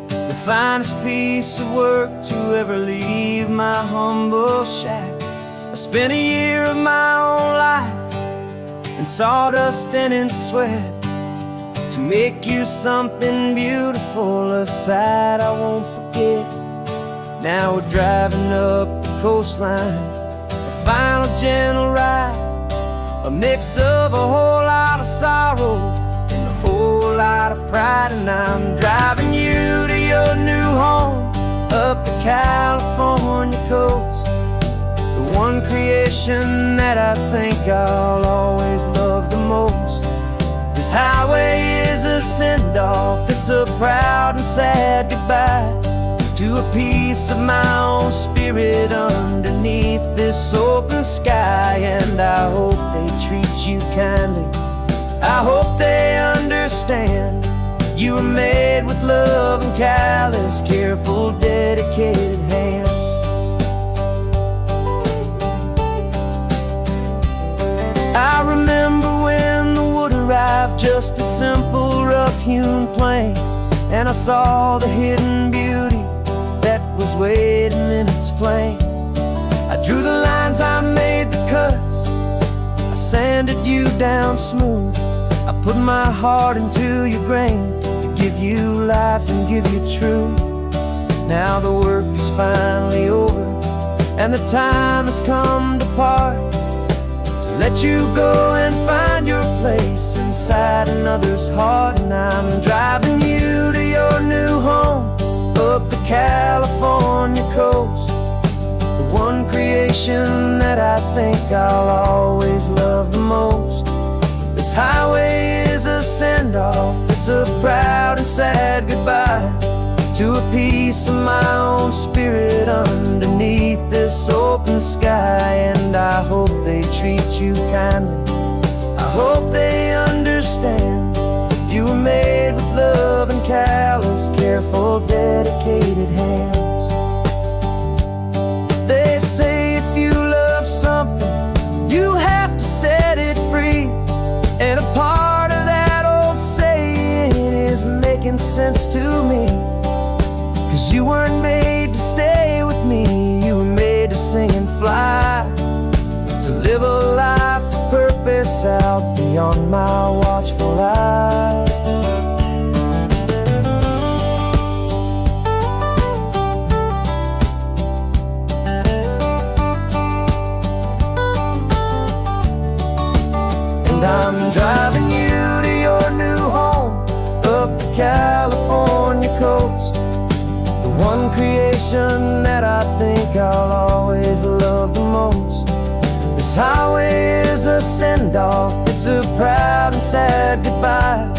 The finest piece of work to ever leave my humble shack. I spent a year of my own life in sawdust and in sweat to make you something beautiful, a sight I won't forget. Now we're driving up the coastline, a final gentle ride, a mix of a whole lot of sorrow and a whole lot of pride. And I'm driving you to your new home up the California coast, the one creation that I think I'll always love the most. This highway is a send-off, it's a proud and sad goodbye to a piece of my own spirit underneath this open sky. And I hope they treat you kindly, I hope they understand you were made with love and callous, careful, dedicated hands. I remember when the wood arrived, just a simple rough-hewn plank, and I saw the hidden beauty that was waiting in its flame. I drew the lines, I made the cuts, I sanded you down smooth. I put my heart into your grain to give you life and give you truth. Now the work is finally over and the time has come to part, to let you go and find your place inside another's heart. And I'm driving you to your new home up the California coast, the one creation that I think I'll always love the most. This highway is a send-off, it's a proud and sad goodbye to a piece of my own spirit underneath this open sky. And I hope they treat you kindly, I hope they understand you were made with love and callous, careful, dedicated hands. They say if you love something, you have to set it free. And a part of that old saying is making sense to me, 'cause you weren't made to stay with me, you were made to sing and fly, to live a life of purpose out beyond my watchful eye. And I'm driving you to your new home up the California coast, the one creation that I think I'll always love the most. This highway is a send-off, it's a proud and sad goodbye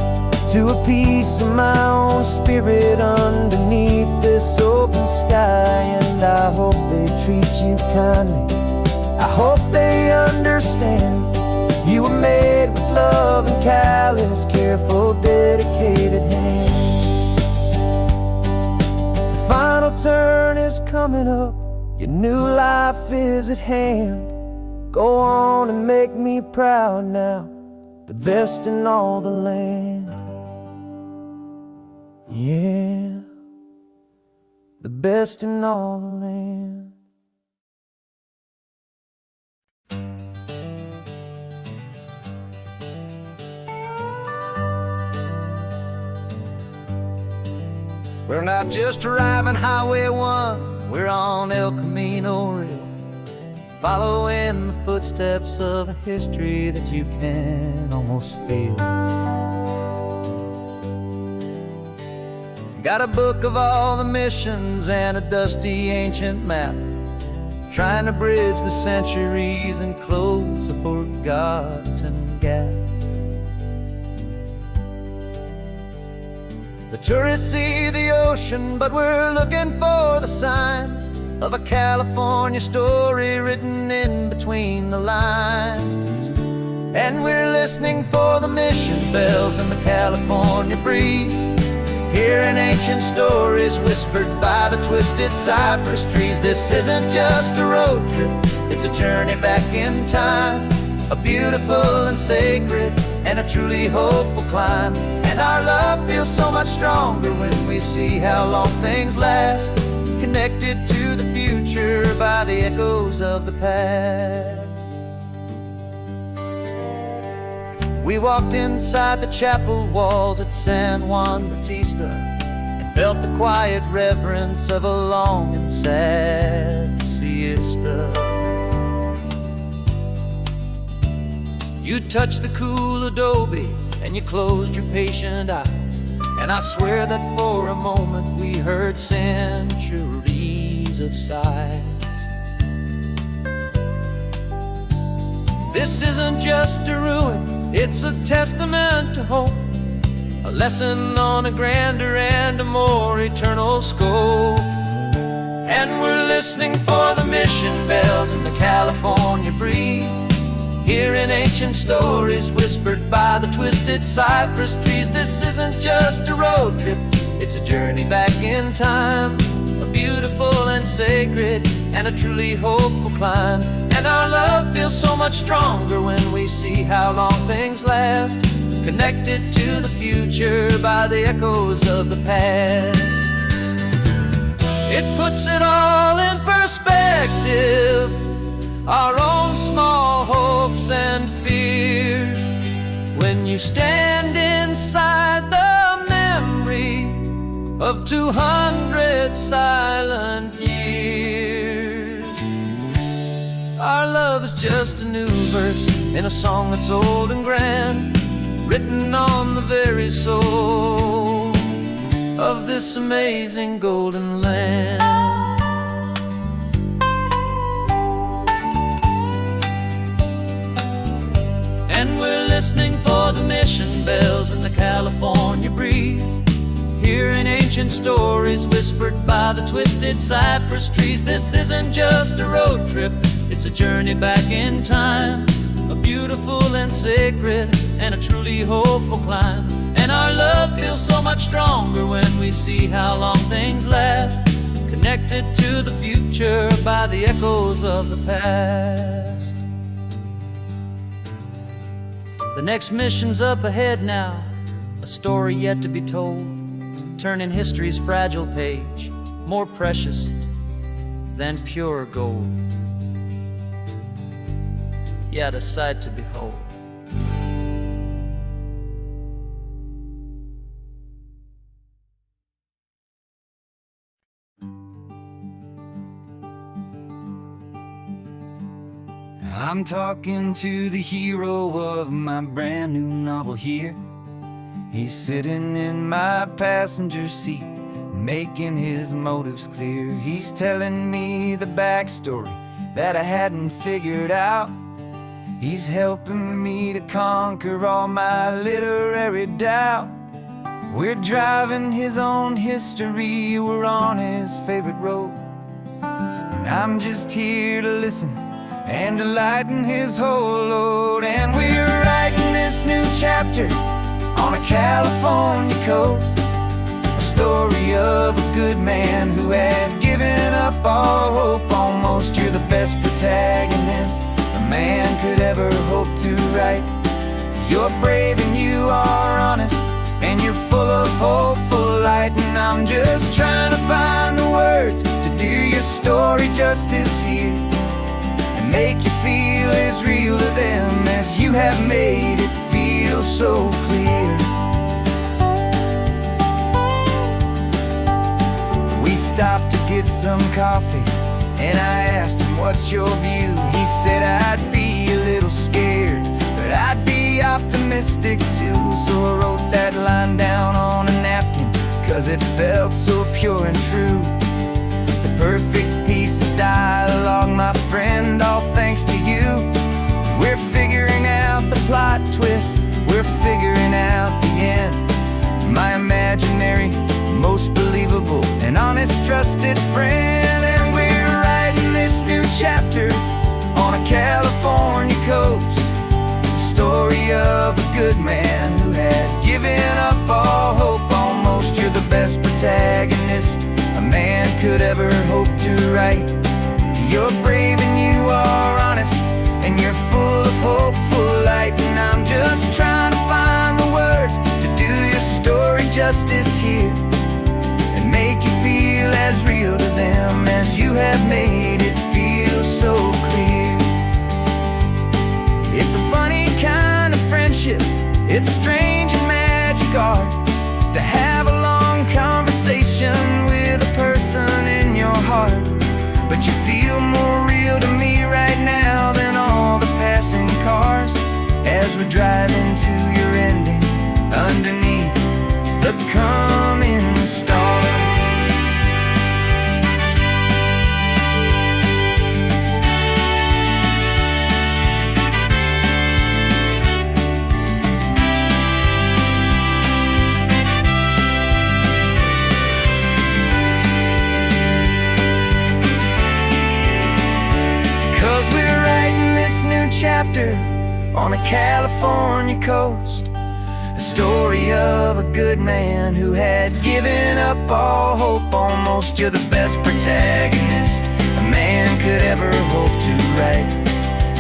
to a piece of my own spirit underneath this open sky. And I hope they treat you kindly, I hope they understand you were made with love and callous, careful, dedicated hands. The final turn is coming up, your new life is at hand. Go on and make me proud now, the best in all the land. Yeah, the best in all the land. We're not just driving Highway 1, we're on El Camino Real, following the footsteps of a history that you can almost feel. Got a book of all the missions and a dusty ancient map, trying to bridge the centuries and close a forgotten gap. The tourists see the ocean, but we're looking for the signs of a California story written in between the lines. And we're listening for the mission bells and the California breeze, hearing ancient stories whispered by the twisted cypress trees. This isn't just a road trip, it's a journey back in time, a beautiful and sacred and a truly hopeful climb. And our love feels so much stronger when we see how long things last, connected to the future by the echoes of the past. We walked inside the chapel walls at San Juan Bautista and felt the quiet reverence of a long and sad siesta. You touched the cool adobe and you closed your patient eyes, and I swear that for a moment we heard centuries of sighs. This isn't just a ruin, it's a testament to hope, a lesson on a grander and a more eternal scope. And we're listening for the mission bells and the California breeze, hearing ancient stories whispered by the twisted cypress trees. This isn't just a road trip, it's a journey back in time, a beautiful and sacred and a truly hopeful climb. And our love feels so much stronger when we see how long things last, connected to the future by the echoes of the past. It puts it all in perspective, our own small hopes and fears, when you stand inside the memory of 200 silent years. Our love is just a new verse in a song that's old and grand, written on the very soul of this amazing golden land. And we're listening for the mission bells and the California breeze, hearing ancient stories whispered by the twisted cypress trees. This isn't just a road trip, it's a journey back in time, a beautiful and sacred and a truly hopeful climb. And our love feels so much stronger when we see how long things last, connected to the future by the echoes of the past. The next mission's up ahead now, a story yet to be told, turning history's fragile page more precious than pure gold. Yet a sight to behold. I'm talking to the hero of my brand new novel here. He's sitting in my passenger seat, making his motives clear. He's telling me the backstory that I hadn't figured out. He's helping me to conquer all my literary doubt. We're driving his own history, we're on his favorite road, and I'm just here to listen and to lighten his whole load. And we're writing this new chapter on a California coast, a story of a good man who had given up all hope almost. You're the best protagonist a man could ever hope to write. You're brave and you are honest, and you're full of hopeful light. And I'm just trying to find the words to do your story justice here, and make you feel as real to them as you have made it feel so clear. We stopped to get some coffee, and I asked him, what's your view? He said, I'd be a little scared, but I'd be optimistic too. So I wrote that line down on a napkin, 'cause it felt so pure and true. The perfect piece of dialogue, my friend, all thanks to you. We're figuring out the plot twist, we're figuring out the end. My imaginary trusted friend. And we're writing this new chapter on a California coast, the story of a good man who had given up all hope almost. You're the best protagonist a man could ever hope to write. You're brave and you are honest, and you're full of hopeful light. And I'm just trying to find the words to do your story justice here, and make you feel as real to them as you have made it feel so clear. It's a funny kind of friendship, it's a strange and magic art to have a long conversation with a person in your heart. But you feel more real to me right now than all the passing cars, as we're driving to your ending underneath the coming stars. 'Cause we're writing this new chapter on a California coast, a story of a good man who had given up all hope almost. You're the best protagonist a man could ever hope to write.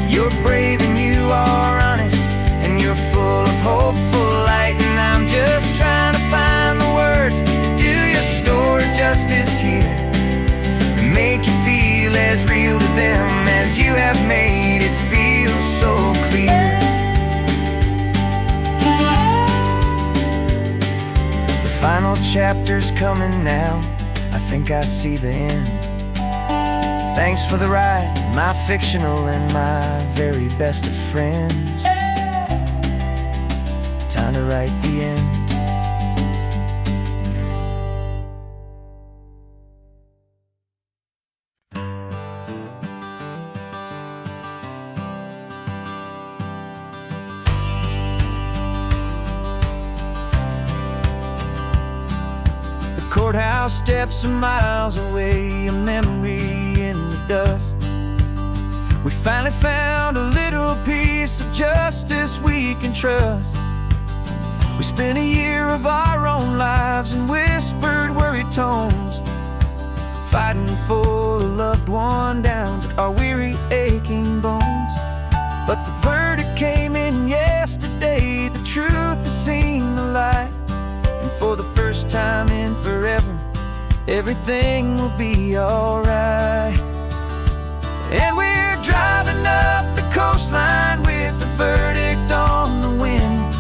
You're brave and you are honest, and you're full of hopeful light. And I'm just trying to find the words to do your story justice here, and make you feel as real to them as you have made it feel so clear. The final chapter's coming now, I think I see the end. Thanks for the ride, my fictional and my very best of friends. Time to write the end. Courthouse steps are miles away, a memory in the dust. We finally found a little piece of justice we can trust. We spent a year of our own lives in whispered, worried tones, fighting for a loved one down to our weary, aching bones. But the verdict came in yesterday, the truth has seen the light. And for the first time in forever, everything will be alright. And we're driving up the coastline with the verdict on the wind.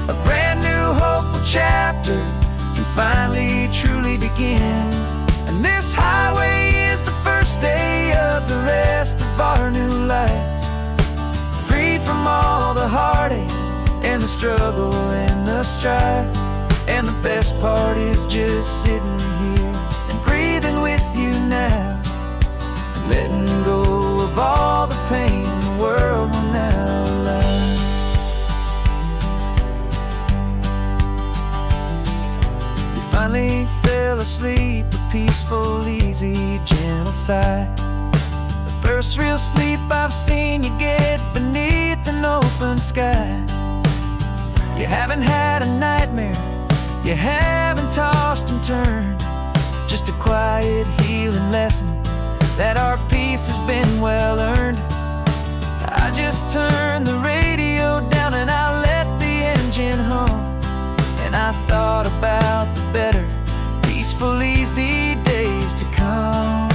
A brand new hopeful chapter can finally truly begin. And this highway is the first day of the rest of our new life, free from all the heartache and the struggle and the strife. And the best part is just sitting here and breathing with you now, and letting go of all the pain the world will now allow. You finally fell asleep, a peaceful, easy, gentle sigh. The first real sleep I've seen you get beneath an open sky. You haven't had a nightmare, you haven't tossed and turned, just a quiet healing lesson that our peace has been well earned. I just turned the radio down and I let the engine hum, and I thought about the better, peaceful, easy days to come.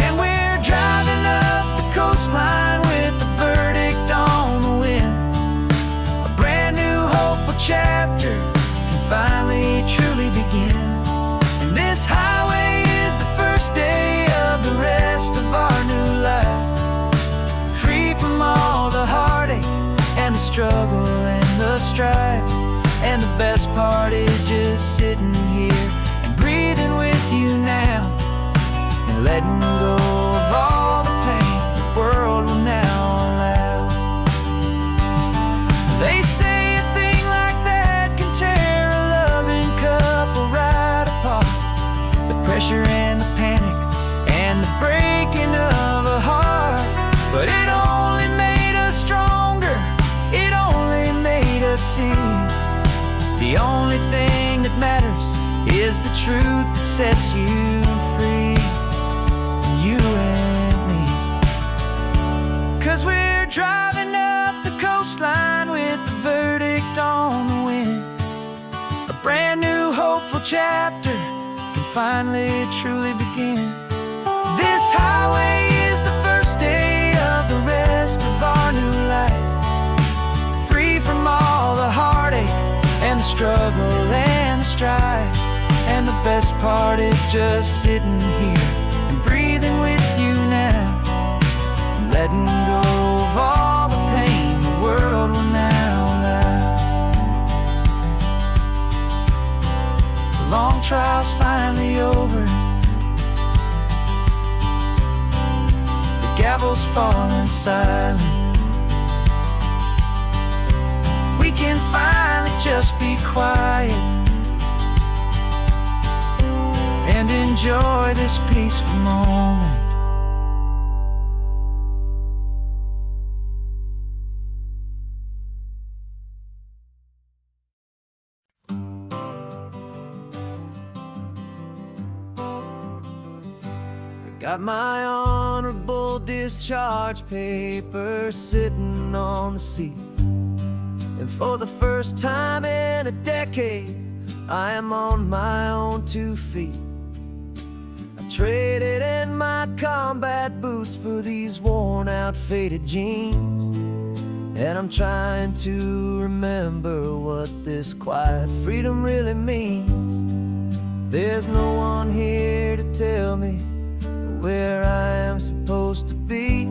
And we're driving up the coastline with the verdict on the wind, a brand new hopeful chapter finally truly begin. And this highway is the first day of the rest of our new life, free from all the heartache and the struggle and the strife. And the best part is just sitting here and breathing with you now, and letting go of all the pain the world will now allow. They say a thing like that can tear a loving couple right apart, but pressure and the panic and the breaking of a heart. But it only made us stronger, it only made us see the only thing that matters is the truth that sets you free, you and me. 'Cause we're driving up the coastline with the verdict on the wind. A brand new hopeful chapter can finally truly begin. This highway is the first day of the rest of our new life, free from all the heartache and the struggle and the strife. And the best part is just sitting here and breathing with you now, and letting go of all the pain the world will now allow. The long trial's finally over, the gavel's falling silent. We can finally just be quiet and enjoy this peaceful moment. I got my honorable discharge paper sitting on the seat, and for the first time in a decade, I am on my own 2 feet. Traded in my combat boots for these worn out faded jeans, and I'm trying to remember what this quiet freedom really means. There's no one here to tell me where I am supposed to be,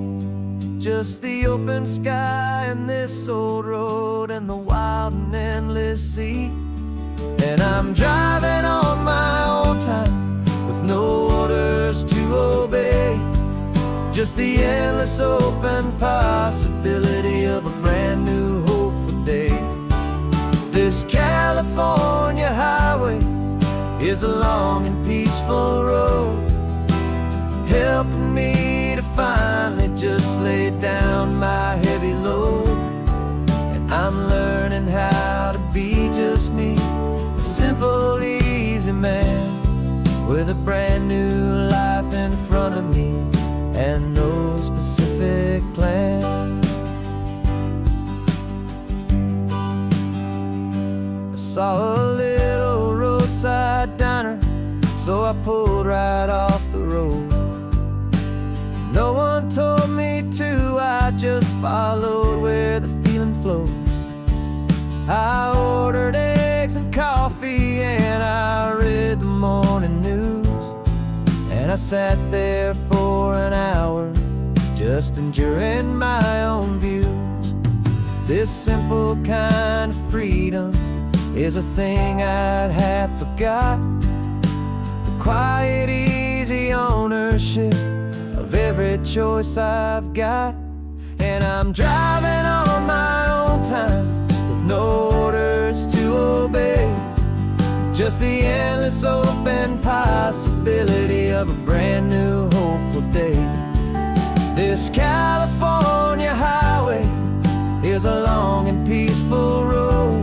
just the open sky and this old road and the wild and endless sea. And I'm driving on my own time with no orders to obey, just the endless open possibility of a brand new hopeful day. This California highway is a long and peaceful road, helping me to finally just lay down my heavy load. And I'm learning how to be just me, a simple, easy man with a brand new life in front of me and no specific plan. I saw a little roadside diner, so I pulled right off the road. No one told me to, I just followed where the feeling flowed. I ordered eggs and coffee and I read the morning news, and I sat there for an hour just enduring my own views. This simple kind of freedom is a thing I'd have forgot, the quiet, easy ownership of every choice I've got. And I'm driving on my own time with no orders to obey, just the endless open possibility of a brand new hopeful day. This California highway is a long and peaceful road,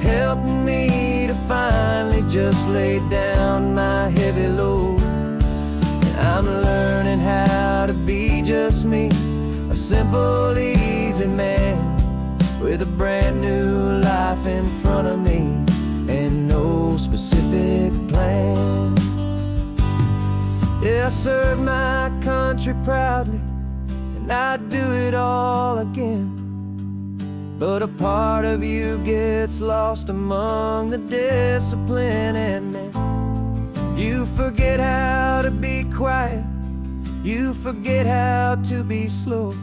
helping me to finally just lay down my heavy load. And I'm learning how to be just me, a simple, easy man with a brand new life in front of me and no specific plan. Yeah, I serve my country proudly and I'd do it all again, but a part of you gets lost among the discipline and men. You forget how to be quiet, you forget how to be slow,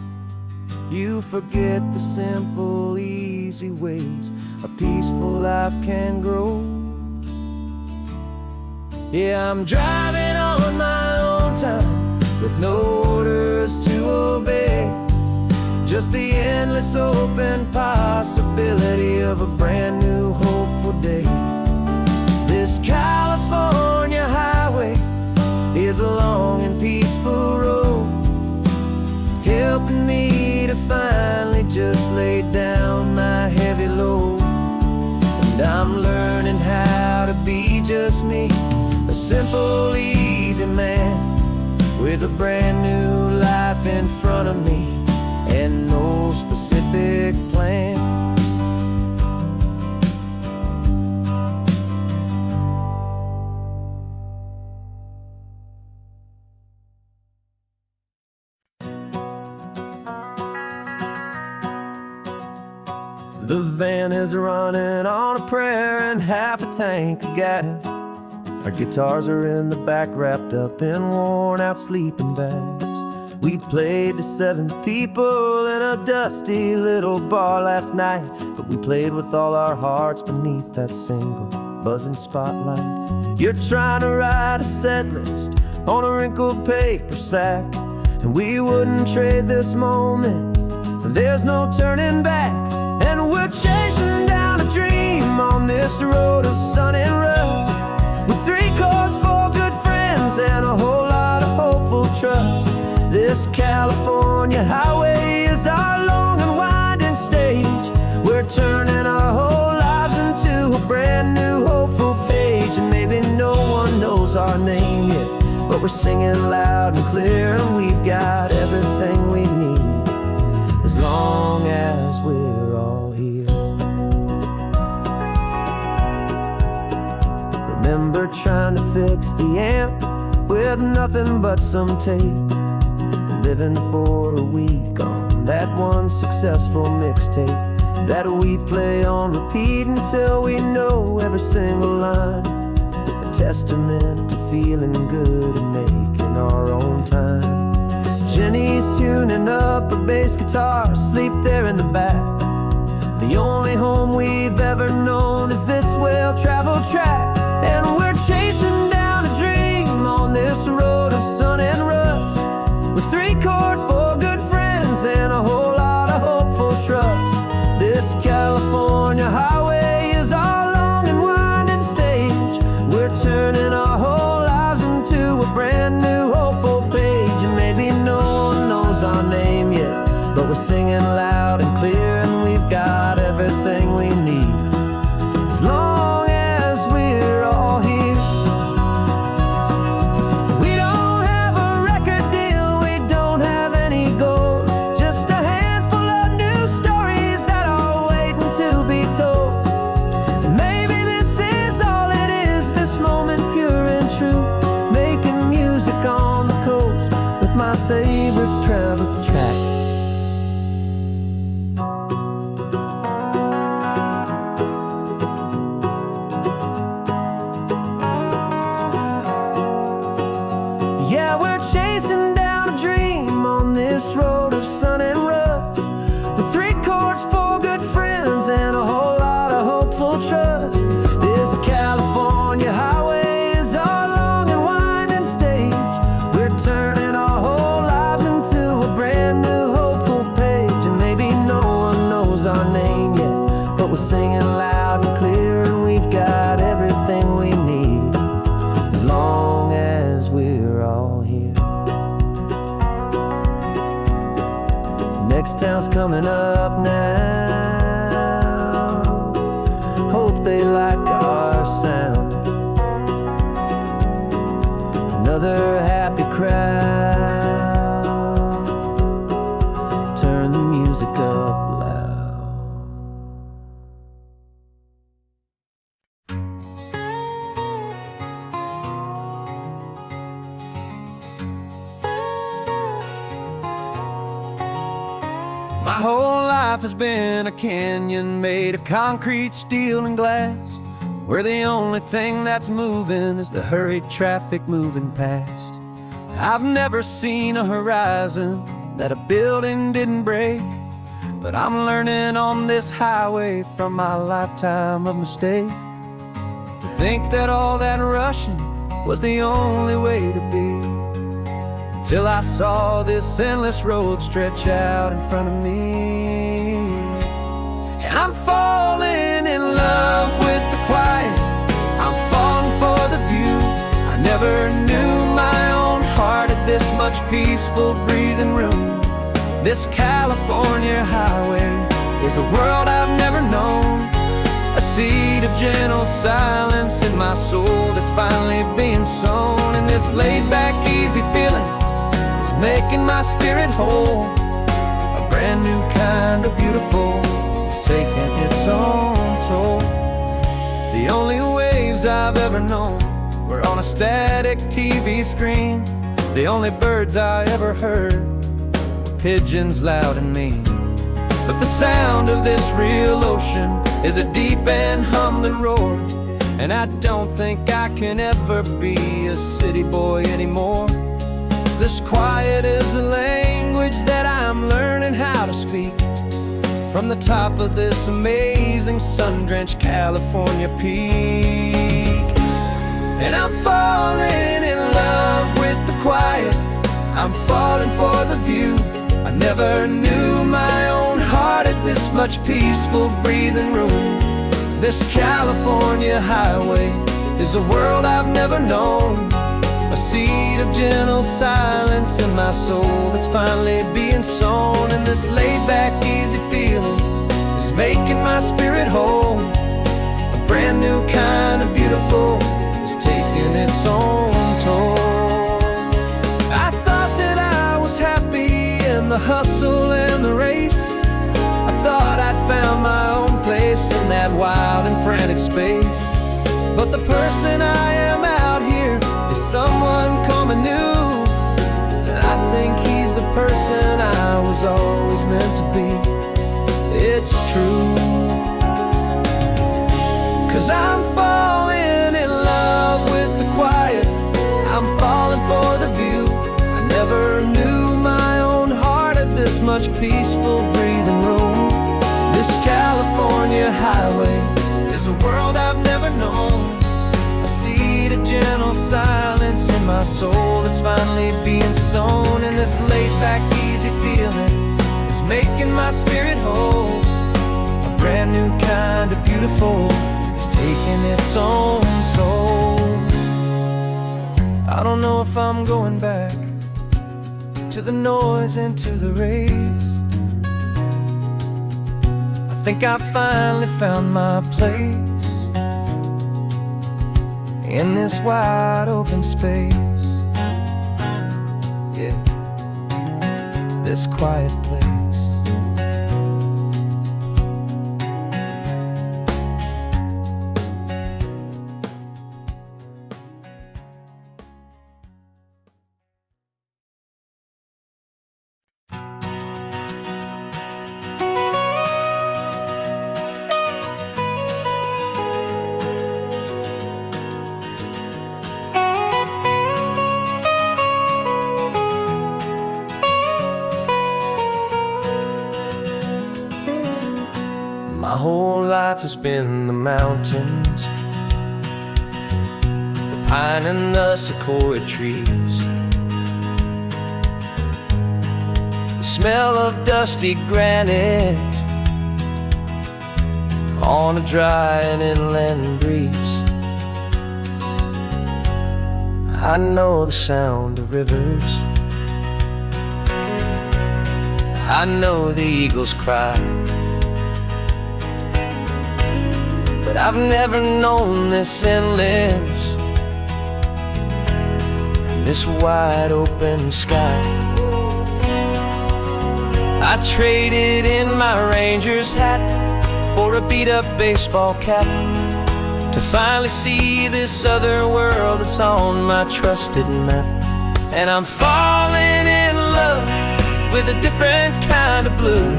you forget the simple, easy ways a peaceful life can grow. Yeah, I'm driving on my own time with no orders to obey, just the endless open possibility of a brand new hopeful day. This California highway just me, a simple, easy man with a brand new life in front of me and no specific plan. The van is running on a prayer and half a tank of gas. Our guitars are in the back, wrapped up in worn-out sleeping bags. We played to 7 people in a dusty little bar last night, but we played with all our hearts beneath that single buzzing spotlight. You're trying to write a set list on a wrinkled paper sack, and we wouldn't trade this moment. There's no turning back, and we're chasing down a dream on this road of sun and rust, with 3 chords, 4 good friends, and a whole lot of hopeful trust. This California highway is our long and winding stage. We're turning our whole lives into a brand new hopeful page. And maybe no one knows our name yet, but we're singing loud and clear, and we've got everything we need as long as we're all here. Remember trying to fix the amp with nothing but some tape, living for a week on that one successful mixtape that we play on repeat until we know every single line. A testament to feeling good and making our own time. Jenny's tuning up her bass guitar, asleep there in the back. The only home we've ever known is this well-traveled track, and we're chasing down a dream on this road of sun and rust, with 3 chords, 4 good friends, and a whole lot of hopeful trust. This California highway is our long and winding stage. We're turning our whole lives into a brand new hopeful page. And maybe no one knows our name yet, but we're singing loud and clear, and we've got everything we need as long as we're all here. My favorite travel track. Yeah, we're chasing down a dream on this road of sun and rust, with 3 chords, 4 good friends, and a whole lot of hopeful trust. This California highway is our long and winding stage. We're turning our whole lives into a brand new hopeful page. And maybe no one knows our name yet, but we're singing loud and clear, and we've got everything we need as long as we're all here. Next town's coming up now. Hope they like our sound. Another happy crowd. Turn the music up loud. My whole life has been a canyon made of concrete, steel, and glass, where the only thing that's moving is the hurried traffic moving past. I've never seen a horizon that a building didn't break, but I'm learning on this highway from my lifetime of mistake to think that all that rushing was the only way to be, till I saw this endless road stretch out in front of me. And I'm falling in love with the quiet, I'm falling for the view. I never knew my own heart had this much peaceful breathing room. This California highway is a world I've never known. A seed of gentle silence in my soul that's finally being sown. And this laid back, easy feeling is making my spirit whole. A brand new kind of beautiful is taking its own toll. The only waves I've ever known were on a static TV screen. The only birds I ever heard were pigeons loud and mean. But the sound of this real ocean is a deep and humbling roar. And I don't think I can ever be a city boy anymore. This quiet is a language that I'm learning how to speak from the top of this amazing sun-drenched California peak. And I'm falling in love with the quiet, I'm falling for the view. I never knew my own heart had this much peaceful breathing room. This California highway is a world I've never known. A seed of gentle silence in my soul that's finally being sown. And this laid-back, easy feeling is making my spirit whole. A brand new kind of beautiful is taking its own toll. I thought that I was happy in the hustle and the race. I thought I'd found my own place in that wild and frantic space. But the person I am out here is someone coming new. And I think he's the person I was always meant to be. It's true. 'Cause I'm falling in love with the quiet, I'm falling for the view. I never knew my own heart had this much peaceful breathing room. This California highway is a world I've never known. A seed of gentle silence in my soul that's finally being sown. And this laid-back, easy feeling is making my spirit whole. A brand new kind of beautiful is taking its own toll. I don't know if I'm going back to the noise and to the race. I think I finally found my place in this wide open space. Yeah, this quiet place. My whole life has been the mountains, the pine and the sequoia trees, the smell of dusty granite on a dry and inland breeze. I know the sound of rivers, I know the eagles cry, but I've never known this endless and this wide open sky. I traded in my ranger's hat for a beat-up baseball cap to finally see this other world that's on my trusted map. And I'm falling in love with a different kind of blue,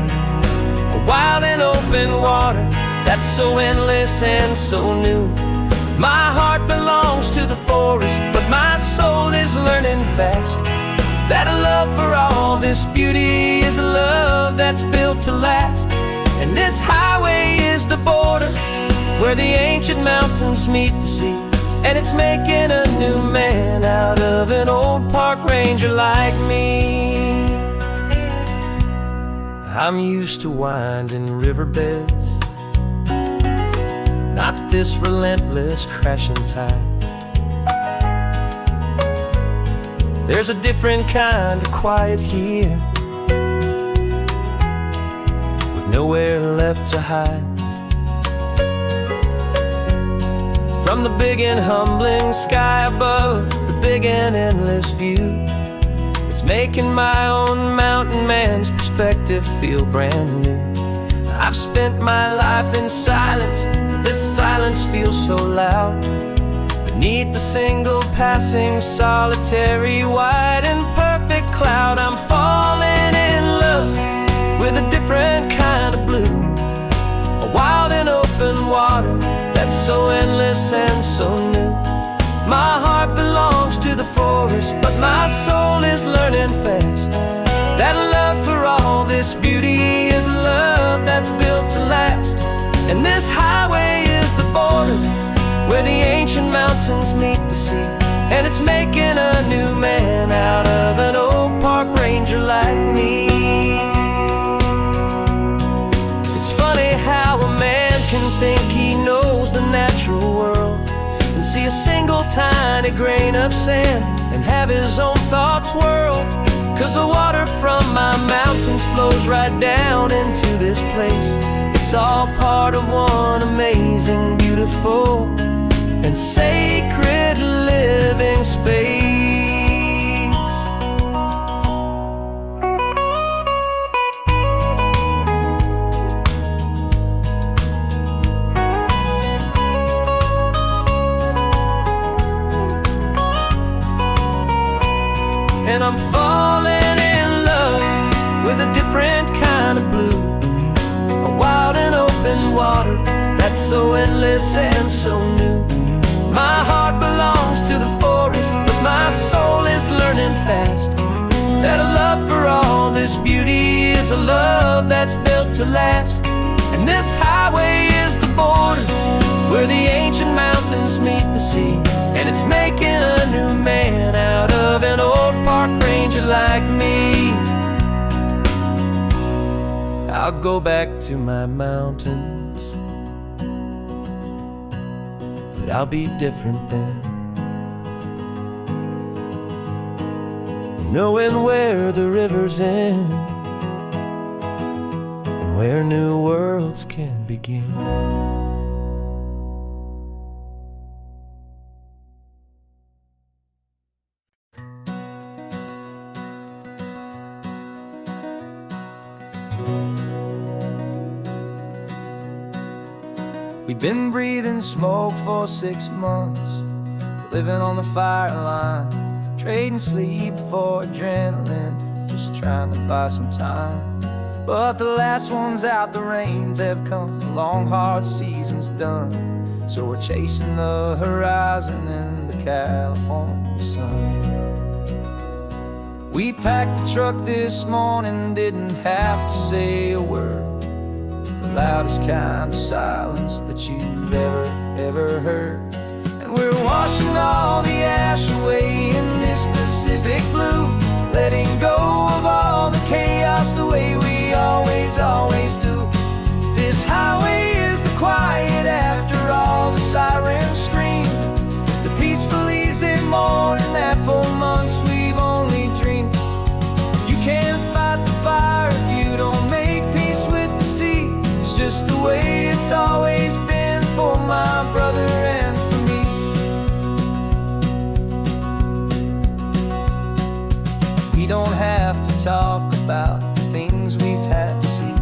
a wild and open water that's so endless and so new. My heart belongs to the forest, but my soul is learning fast that a love for all this beauty is a love that's built to last. And this highway is the border where the ancient mountains meet the sea, and it's making a new man out of an old park ranger like me. I'm used to winding riverbeds, not this relentless crashing tide. There's a different kind of quiet here, with nowhere left to hide. From the big and humbling sky above, the big and endless view, it's making my own mountain man's perspective feel brand new. I've spent my life in silence, but this silence feels so loud. Beneath the single passing solitary white and perfect cloud, I'm falling in love with a different kind of blue, a wild and open water that's so endless and so new. My heart belongs to the forest, but my soul is learning fast that love for all this beauty is love that's built to last. And this highway is the border where the ancient mountains meet the sea, and it's making a new man out of an old park ranger like me. It's funny how a man can think he knows the natural world and see a single tiny grain of sand and have his own thoughts whirled. 'Cause the water from my mountains flows right down into this place. It's all part of one amazing, beautiful, and sacred living space. And I'm falling in love with a different kind of blue, a wild and open water that's so endless and so new. My heart belongs to the forest, but my soul is learning fast that a love for all this beauty is a love that's built to last. And this highway is the border where the ancient mountains meet the sea, and it's making a new man out of an old park ranger like me. I'll go back to my mountains, but I'll be different then, knowing where the rivers end and where new worlds can begin. We've been breathing smoke for 6 months, living on the fire line, trading sleep for adrenaline, just trying to buy some time. But the last one's out, the rains have come, the long hard season's done, so we're chasing the horizon in the California sun. We packed the truck this morning, didn't have to say a word, the loudest kind of silence that you've ever heard. And we're washing all the ash away in this Pacific blue, letting go of all the chaos the way we always do. This highway is the quiet after all the sirens scream, the peaceful easy morning that for months we've only dreamed. You can't fight the fire if you don't make peace with the sea. It's just the way it's always been for my brother and for me. We don't have to talk about the things we've had to see,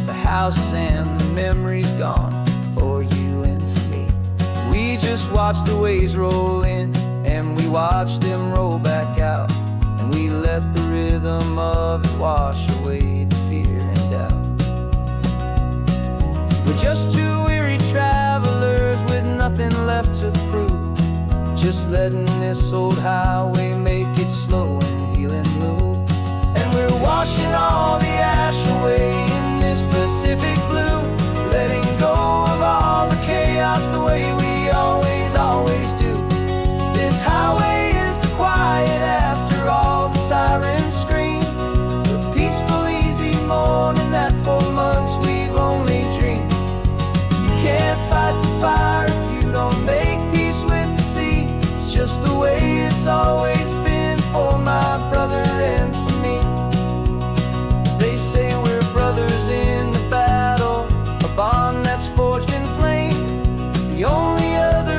the houses and the memories gone for you and for me. We just watch the waves roll in and we watch them roll back out, and we let the rhythm of it wash away the fear and doubt. We're just two weary travelers with nothing left to prove, just letting this old highway make it slow and healing move. And we're washing all the ash away in this Pacific blue, letting go of all the chaos the way we always do. This highway is the quiet after all the sirens scream, the peaceful easy morning that for months we've only dreamed. You can't fight the fire if you don't make peace with the sea. It's just the way it's always been for my brother and for me. They say we're brothers in the battle, a bond that's forged in flame. The only other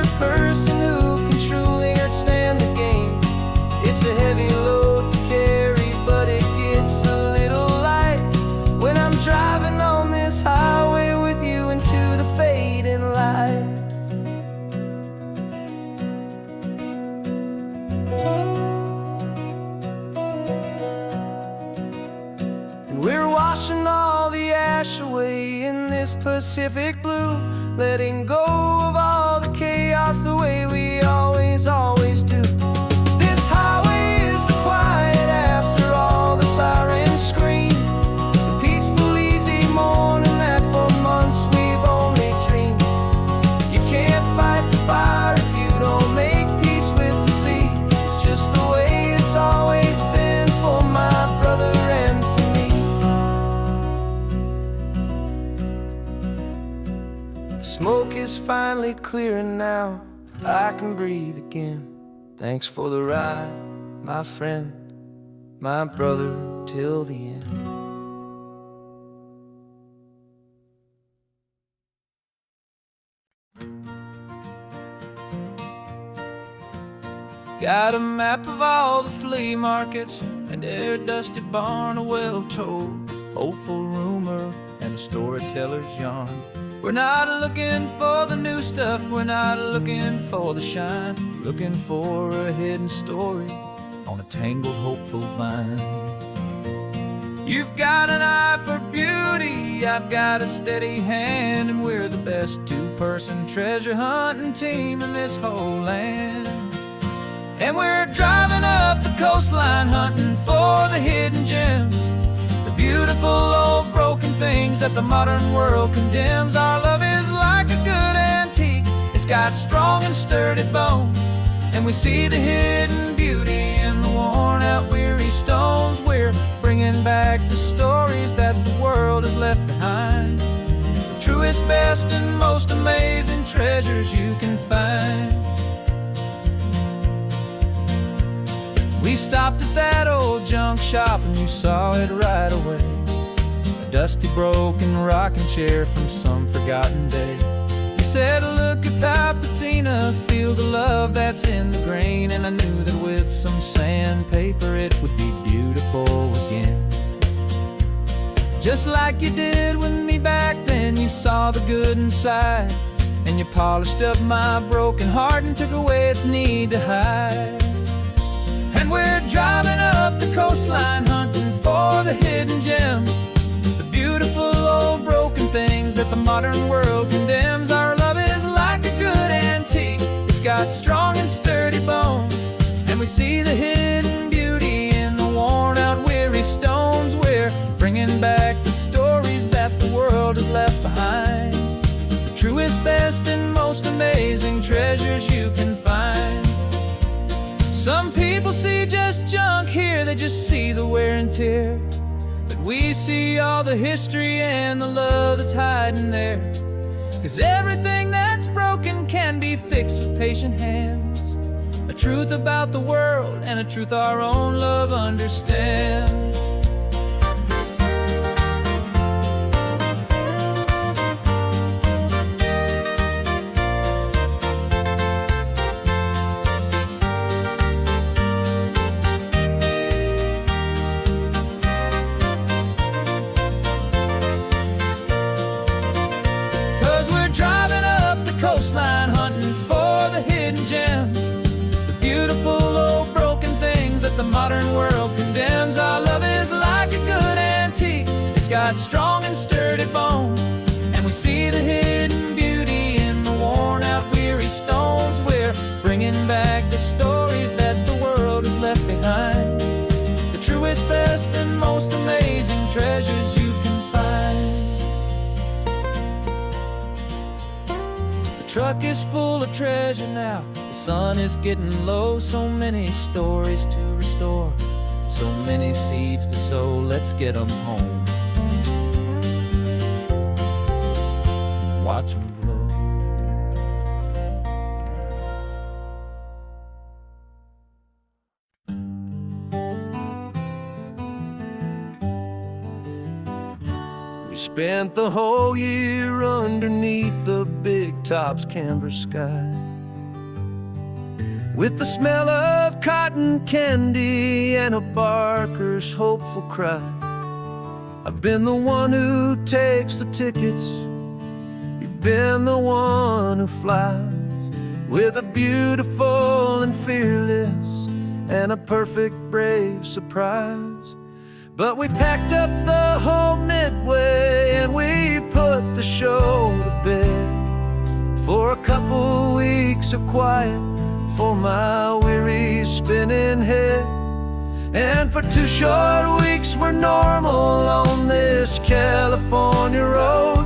Pacific blue, letting go of all the chaos the way we always do. This highway is the quiet after all the sirens scream, the peaceful, easy morning that for months we've only dreamed. You can't fight the fire if you don't make peace with the sea. It's just the way it's always been for my brother and for me. The smoke is finally clearing now, I can breathe again. Thanks for the ride, my friend, my brother, till the end. Got a map of all the flea markets and their dusty barn, a well-told, hopeful rumor, and a storyteller's yarn. We're not looking for the new stuff, we're not looking for the shine, looking for a hidden story on a tangled, hopeful vine. You've got an eye for beauty, I've got a steady hand, and we're the best two-person treasure hunting team in this whole land. And we're driving up the coastline hunting for the hidden gems, the beautiful old broken things that the modern world condemns. Our love is like a good antique, it's got strong and sturdy bones, and we see the hidden beauty in the worn out weary stones. We're bringing back the stories that the world has left behind, the truest, best, and most amazing treasures you can find. We stopped at that old junk shop and you saw it right away, a dusty, broken rocking chair from some forgotten day. You said, look at Papatina, feel the love that's in the grain, and I knew that with some sandpaper it would be beautiful again. Just like you did with me back then, you saw the good inside, and you polished up my broken heart and took away its need to hide. And we're driving up the coastline hunting for the hidden gems, the beautiful old broken things that the modern world condemns. Our love is like a good antique, it's got strong and sturdy bones, and we see the hidden beauty in the worn out weary stones. We're bringing back the stories that the world has left behind, the truest, best, and most amazing treasures you can find. Some people see just junk here, they just see the wear and tear, but we see all the history and the love that's hiding there. 'Cause everything that's broken can be fixed with patient hands, a truth about the world and a truth our own love understands. 'Cause we're driving up the coastline hunting for the hidden gems, the beautiful old broken things that the modern world condemns. Our love is like a good antique, it's got strong and sturdy bones, and we see the hidden beauty in the worn out weary stones. We're bringing back the stories that the world has left behind, the truest, best, and most amazing treasures you can find. The truck is full of treasure now, the sun is getting low. So many stories to restore, so many seeds to sow. Let's get them home, watch them blow. We spent the whole year underneath the big top's canvas sky, with the smell of cotton candy and a barker's hopeful cry. I've been the one who takes the tickets, you've been the one who flies, with a beautiful and fearless and a perfect brave surprise. But we packed up the whole Midway and we put the show to bed for a couple weeks of quiet for my weary spinning head. And for 2 short weeks we're normal on this California road,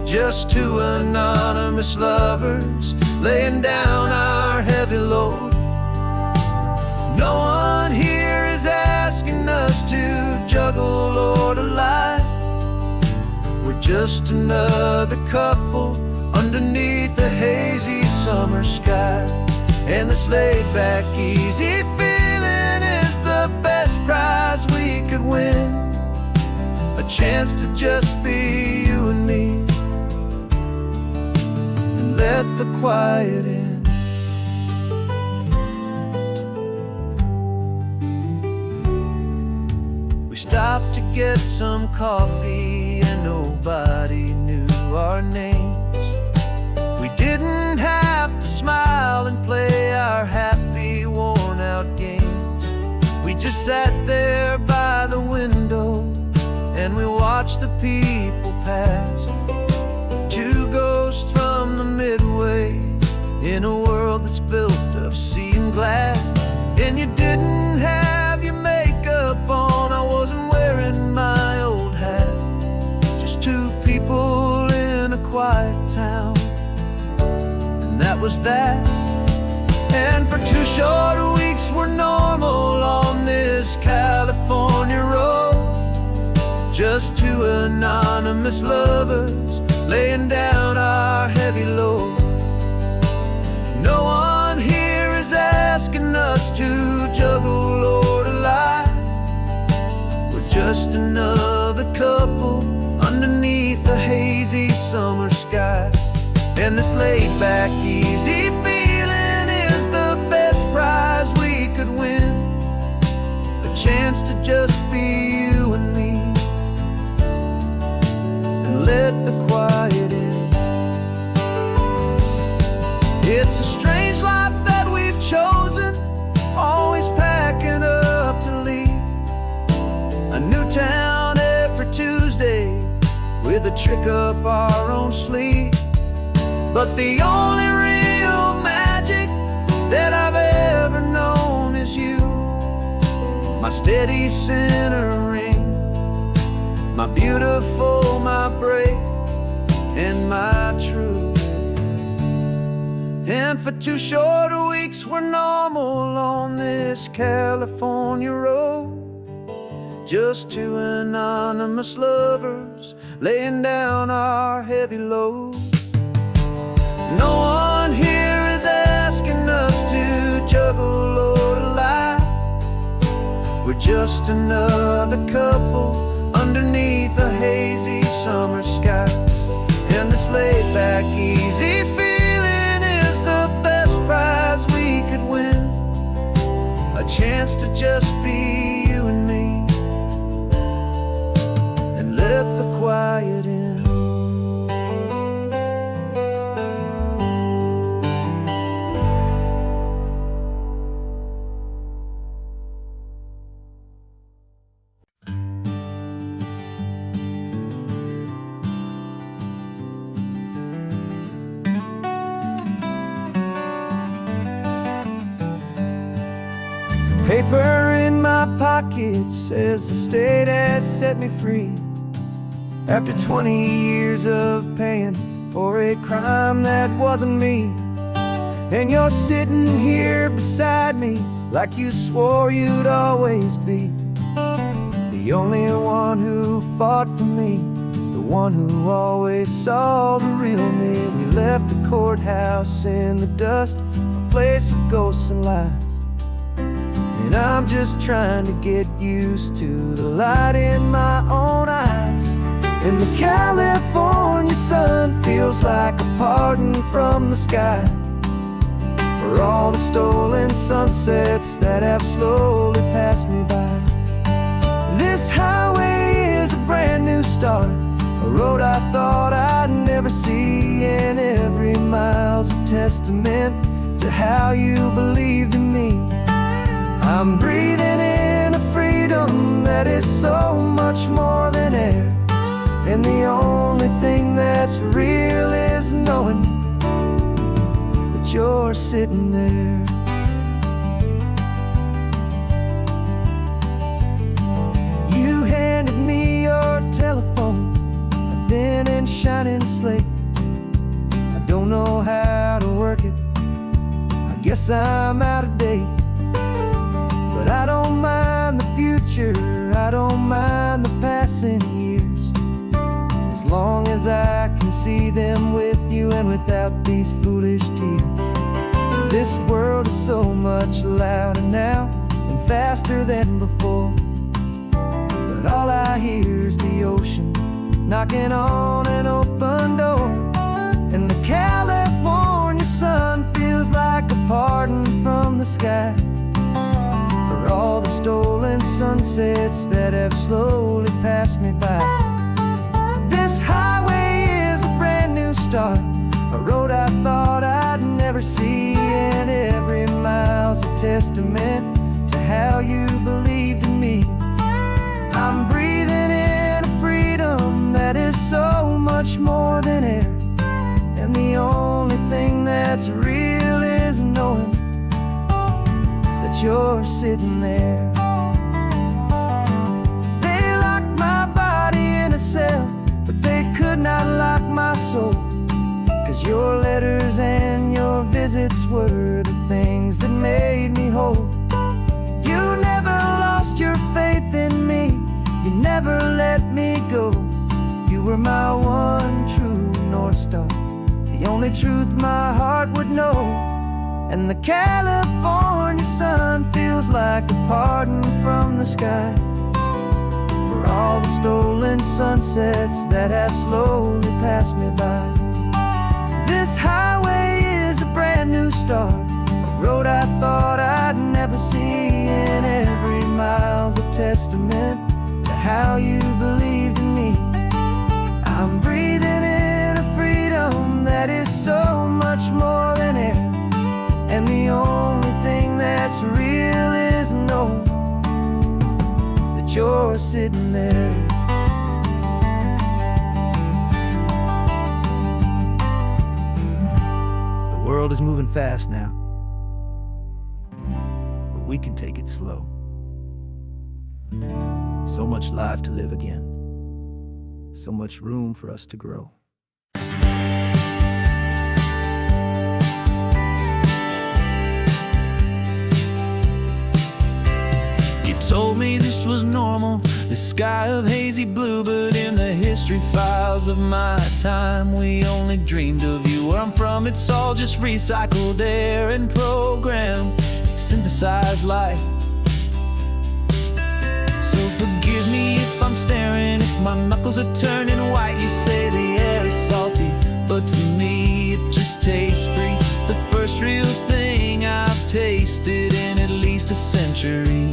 just 2 anonymous lovers laying down our heavy load. No one here is asking us to juggle or to lie. We're just another couple underneath a hazy summer sky. And this laid-back, easy feeling is the best prize we could win. A chance to just be you and me, and let the quiet in. We stopped to get some coffee and nobody knew our names. We didn't have to smile and play our happy, worn-out games. We just sat there by the window and we watched the people pass. 2 ghosts from the Midway in a world that's built of sea and glass. And you didn't have your makeup on, I wasn't wearing my old hat. Just 2 people in a quiet town, and that was that. And for 2 short weeks we're normal on this California road, just 2 anonymous lovers laying down our heavy load. No one here is asking us to juggle or to lie. We're just another couple underneath the hazy summer sky. And this laid-back, easy feeling is the best prize we could win. A chance to just be you and me, and let the quiet in. It's a strange life that we've chosen, always packing up to leave. A new town every Tuesday with a trick up our own sleeve. But the only real magic that I've ever known is you, my steady centering, my beautiful, my brave, and my true. And for 2 short weeks we're normal on this California road, just 2 anonymous lovers laying down our heavy load. No one here is asking us to juggle or to lie. We're just another couple underneath a hazy summer sky. And this laid-back, easy feeling is the best prize we could win. A chance to just be you and me, and let the quiet in. Paper in my pocket says the state has set me free after 20 years of paying for a crime that wasn't me. And you're sitting here beside me like you swore you'd always be the only one who fought for me, the one who always saw the real me. We left the courthouse in the dust, a place of ghosts and lies. And I'm just trying to get used to the light in my own eyes. And the California sun feels like a pardon from the sky for all the stolen sunsets that have slowly passed me by. This highway is a brand new start, a road I thought I'd never see. And every mile's a testament to how you believed in me. I'm breathing in a freedom that is so much more than air. And the only thing that's real is knowing that you're sitting there. You handed me your telephone, a thin and shining slate. I don't know how to work it, I guess I'm out of date. But I don't mind the future, I don't mind the passing years, as long as I can see them with you and without these foolish tears. This world is so much louder now and faster than before, but all I hear is the ocean knocking on an open door. And the California sun feels like a pardon from the sky for all the stolen sunsets that have slowly passed me by. This highway is a brand new start, a road I thought I'd never see, and every mile's a testament to how you believed in me. I'm breathing in a freedom that is so much more than air, and the only thing that's real is knowing that you're sitting there. They locked my body in a cell, but they could not lock my soul, 'cause your letters and your visits were the things that made me whole. You never lost your faith in me, you never let me go. You were my one true North Star, the only truth my heart would know. And the California sun feels like a pardon from the sky for all the stolen sunsets that have slowly passed me by. This highway is a brand new start, a road I thought I'd never see, and every mile's a testament to how you believed in me. I'm breathing in a freedom that is so much more than air, and the only thing that's real is knowing that you're sitting there. The world is moving fast now, but we can take it slow. So much life to live again, so much room for us to grow. Told me this was normal, the sky of hazy blue, but in the history files of my time, we only dreamed of you. Where I'm from, it's all just recycled air and programmed, synthesized light. So forgive me if I'm staring, if my knuckles are turning white. You say the air is salty, but to me it just tastes free. The first real thing I've tasted in at least a century.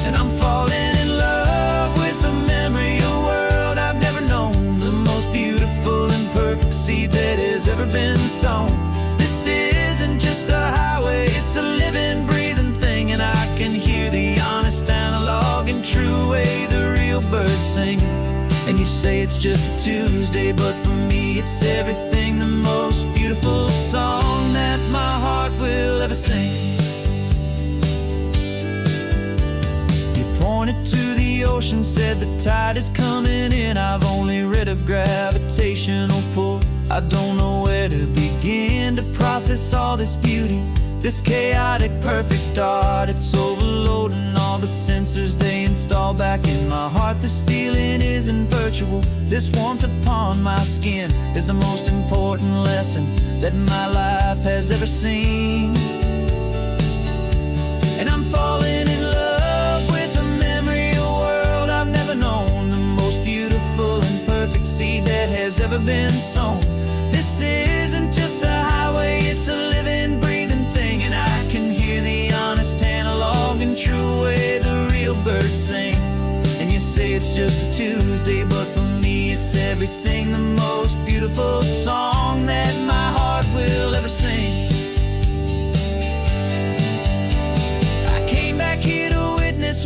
And I'm falling in love with the memory of a world I've never known, the most beautiful and perfect seed that has ever been sown. This isn't just a highway, it's a living, breathing thing, and I can hear the honest, analog, and true way the real birds sing. And you say it's just a Tuesday, but for me it's everything, the most beautiful song that my heart will ever sing. Pointed to the ocean, said the tide is coming in. I've only read of gravitational pull, I don't know where to begin to process all this beauty, this chaotic perfect art. It's overloading all the sensors they install back in my heart. This feeling isn't virtual, this warmth upon my skin is the most important lesson that my life has ever seen. And I'm falling in love with a memory of a world I've never known, the most beautiful and perfect seed that has ever been sown. This isn't just a highway, it's a living, breathing thing, and I can hear the honest, analog, and true way the real birds sing. And you say it's just a Tuesday, but for me it's everything, the most beautiful song that my heart will ever sing. I came back here to witness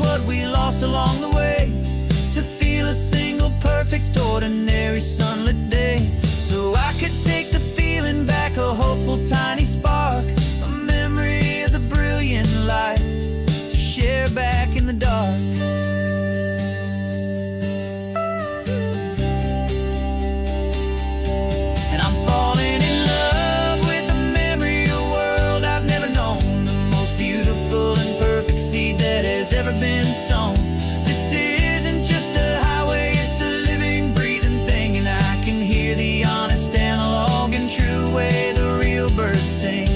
ordinary sunlit day, so I could take the feeling back, a hopeful tiny spark, a memory of the brilliant light to share back in the dark. And I'm falling in love with the memory of a world I've never known, the most beautiful and perfect seed that has ever been sown. This isn't just a highway, it's a living, breathing thing, and I can hear the honest analog and true way the real birds sing.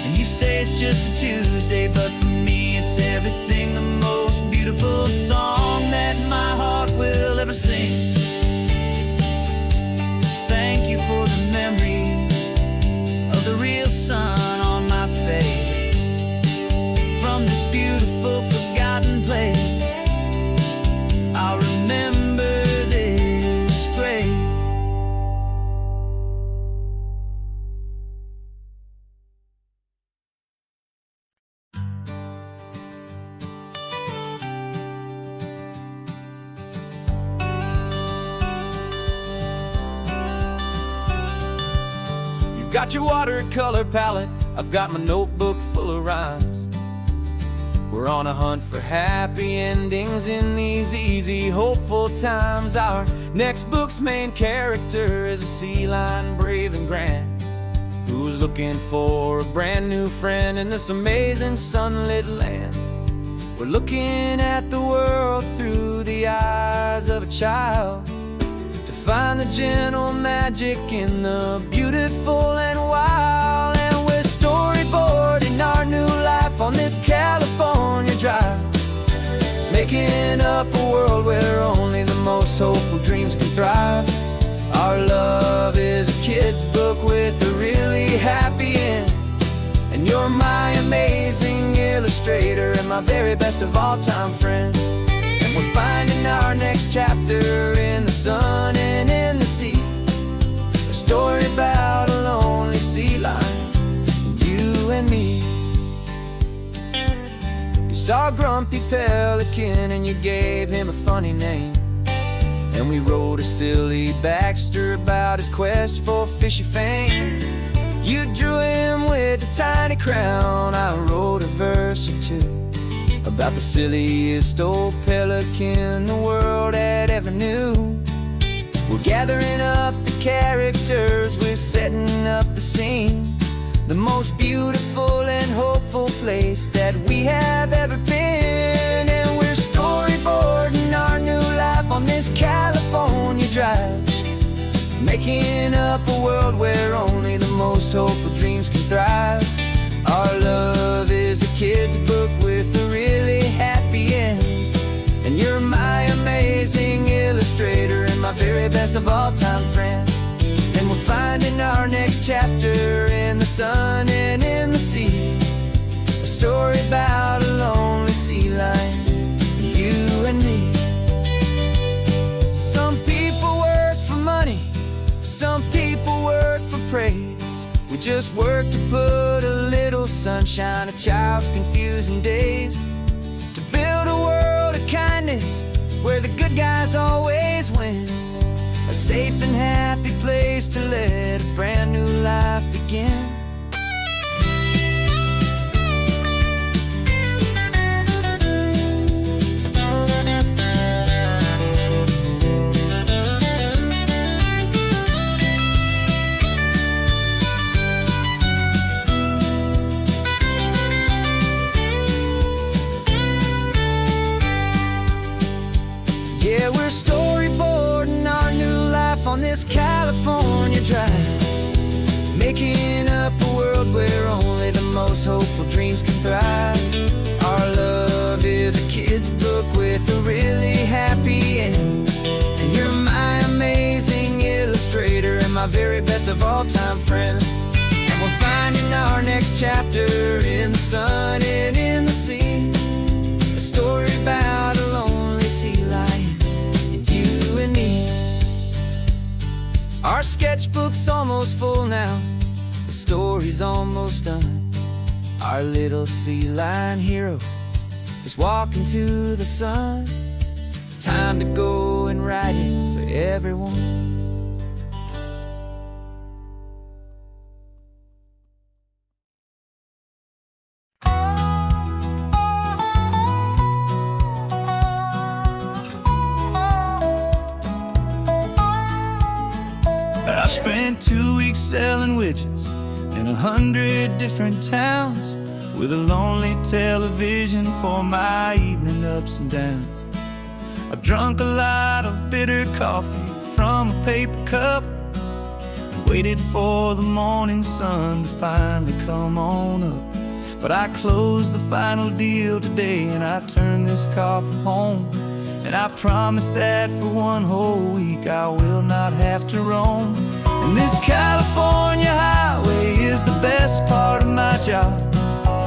And you say it's just a Tuesday, but for me it's everything, the most beautiful song that my heart will ever sing. Thank you for the memory of the real sun on my face, from this beautiful forgotten place. I'll remember this grace. You've got your watercolor palette, I've got my notebook full of rhymes. We're on a hunt for happy endings in these easy, hopeful times. Our next book's main character is a sea lion, brave and grand, who's looking for a brand new friend in this amazing sunlit land. We're looking at the world through the eyes of a child, to find the gentle magic in the beautiful and wild. And we're storyboarding our new life on this California drive, making up a world where only the most hopeful dreams can thrive. Our love is a kid's book with a really happy end, and you're my amazing illustrator and my very best of all time friend. And we're finding our next chapter in the sun and in the sea, a story about a lonely sea lion, you and me. You saw a grumpy pelican and you gave him a funny name, and we wrote a silly Baxter about his quest for fishy fame. You drew him with a tiny crown, I wrote a verse or two about the silliest old pelican the world had ever knew. We're gathering up the characters, we're setting up the scene, the most beautiful and hopeful place that we have ever been. And we're storyboarding our new life on this California drive, making up a world where only the most hopeful dreams can thrive. Our love is a kid's book with a really happy end, and you're my amazing illustrator and my very best of all time friend. And we're finding our next chapter in the sun and in the sea, a story about a lonely sea lion, you and me. Some people work for money, some people work for praise. We just work to put a little sunshine in a child's confusing days, to build a world of kindness where the good guys always win, a safe and happy place to let a brand new life begin. Yeah, we're storyboarding our new life on this California drive, making up a world where only the most hopeful dreams can thrive. Our love is a kid's book with a really happy end, and you're my amazing illustrator and my very best of all time friend. And we're finding our next chapter in the sun and in the sea, a story about a lonely sea lion, you and me. Our sketchbook's almost full now, the story's almost done. Our little sea lion hero is walking to the sun, time to go and write it for everyone. I spent 2 weeks selling widgets in 100 different towns, with a lonely television for my evening ups and downs. I drunk a lot of bitter coffee from a paper cup and waited for the morning sun to finally come on up. But I closed the final deal today and I turned this car from home. And I promise that for one whole week I will not have to roam. And this California highway is the best part of my job.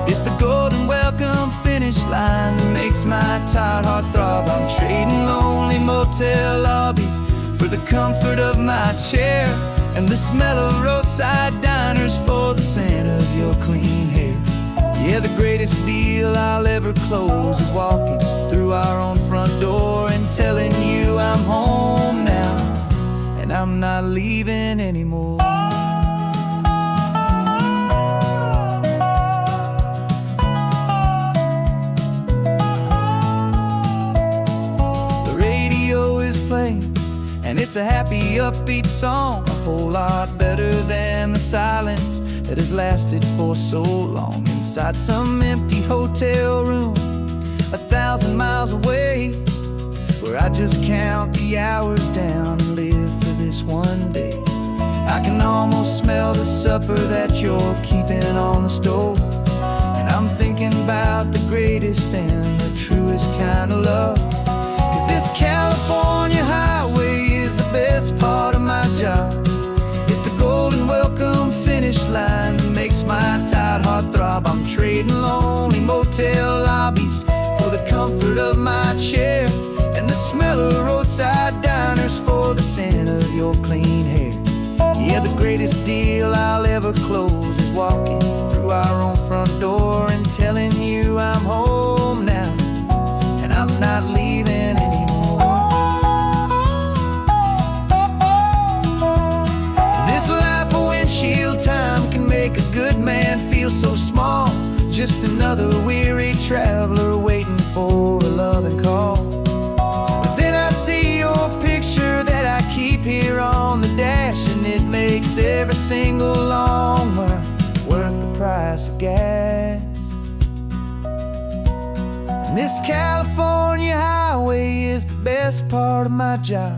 It's the golden welcome finish line that makes my tired heart throb. I'm trading lonely motel lobbies for the comfort of my chair, and the smell of roadside diners for the scent of your clean hair. Yeah, the greatest deal I'll ever close is walking through our own front door and telling you I'm home now, and I'm not leaving anymore. The radio is playing, and it's a happy, upbeat song, a whole lot better than the silence that has lasted for so long inside some empty hotel room 1,000 miles away, where I just count the hours down and live for this one day. I can almost smell the supper that you're keeping on the stove, and I'm thinking about the greatest and the truest kind of love. 'Cause this California highway is the best part of my job. It's the golden welcome finish line that makes my tired heart throb. I'm trading lonely motel lobbies for the comfort of my chair, and the smell of roadside diners for the scent of your clean hair. Yeah, the greatest deal I'll ever close is walking through our own front door and telling you I'm home now, and I'm not leaving anymore. This life of windshield time can make a good man feel so small, just another weary traveler waiting for a loving call. But then I see your picture that I keep here on the dash, and it makes every single long mile worth the price of gas. And this California highway is the best part of my job.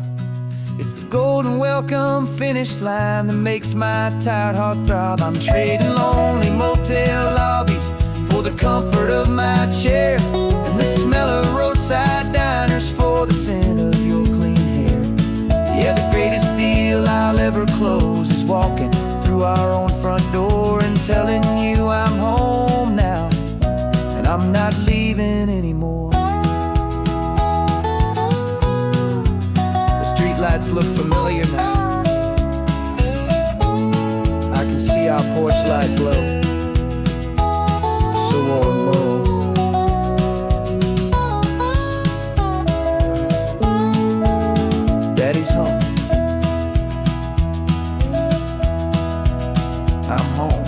It's the golden welcome finish line that makes my tired heart throb. I'm trading lonely motel lobbies for the comfort of my chair, and the smell of roadside diners for the scent of your clean hair. Yeah, the greatest deal I'll ever close is walking through our own front door and telling you I'm home now, and I'm not leaving anymore. The streetlights look familiar now. I can see our porch light glow, so warm, oh. Daddy's home. I'm home.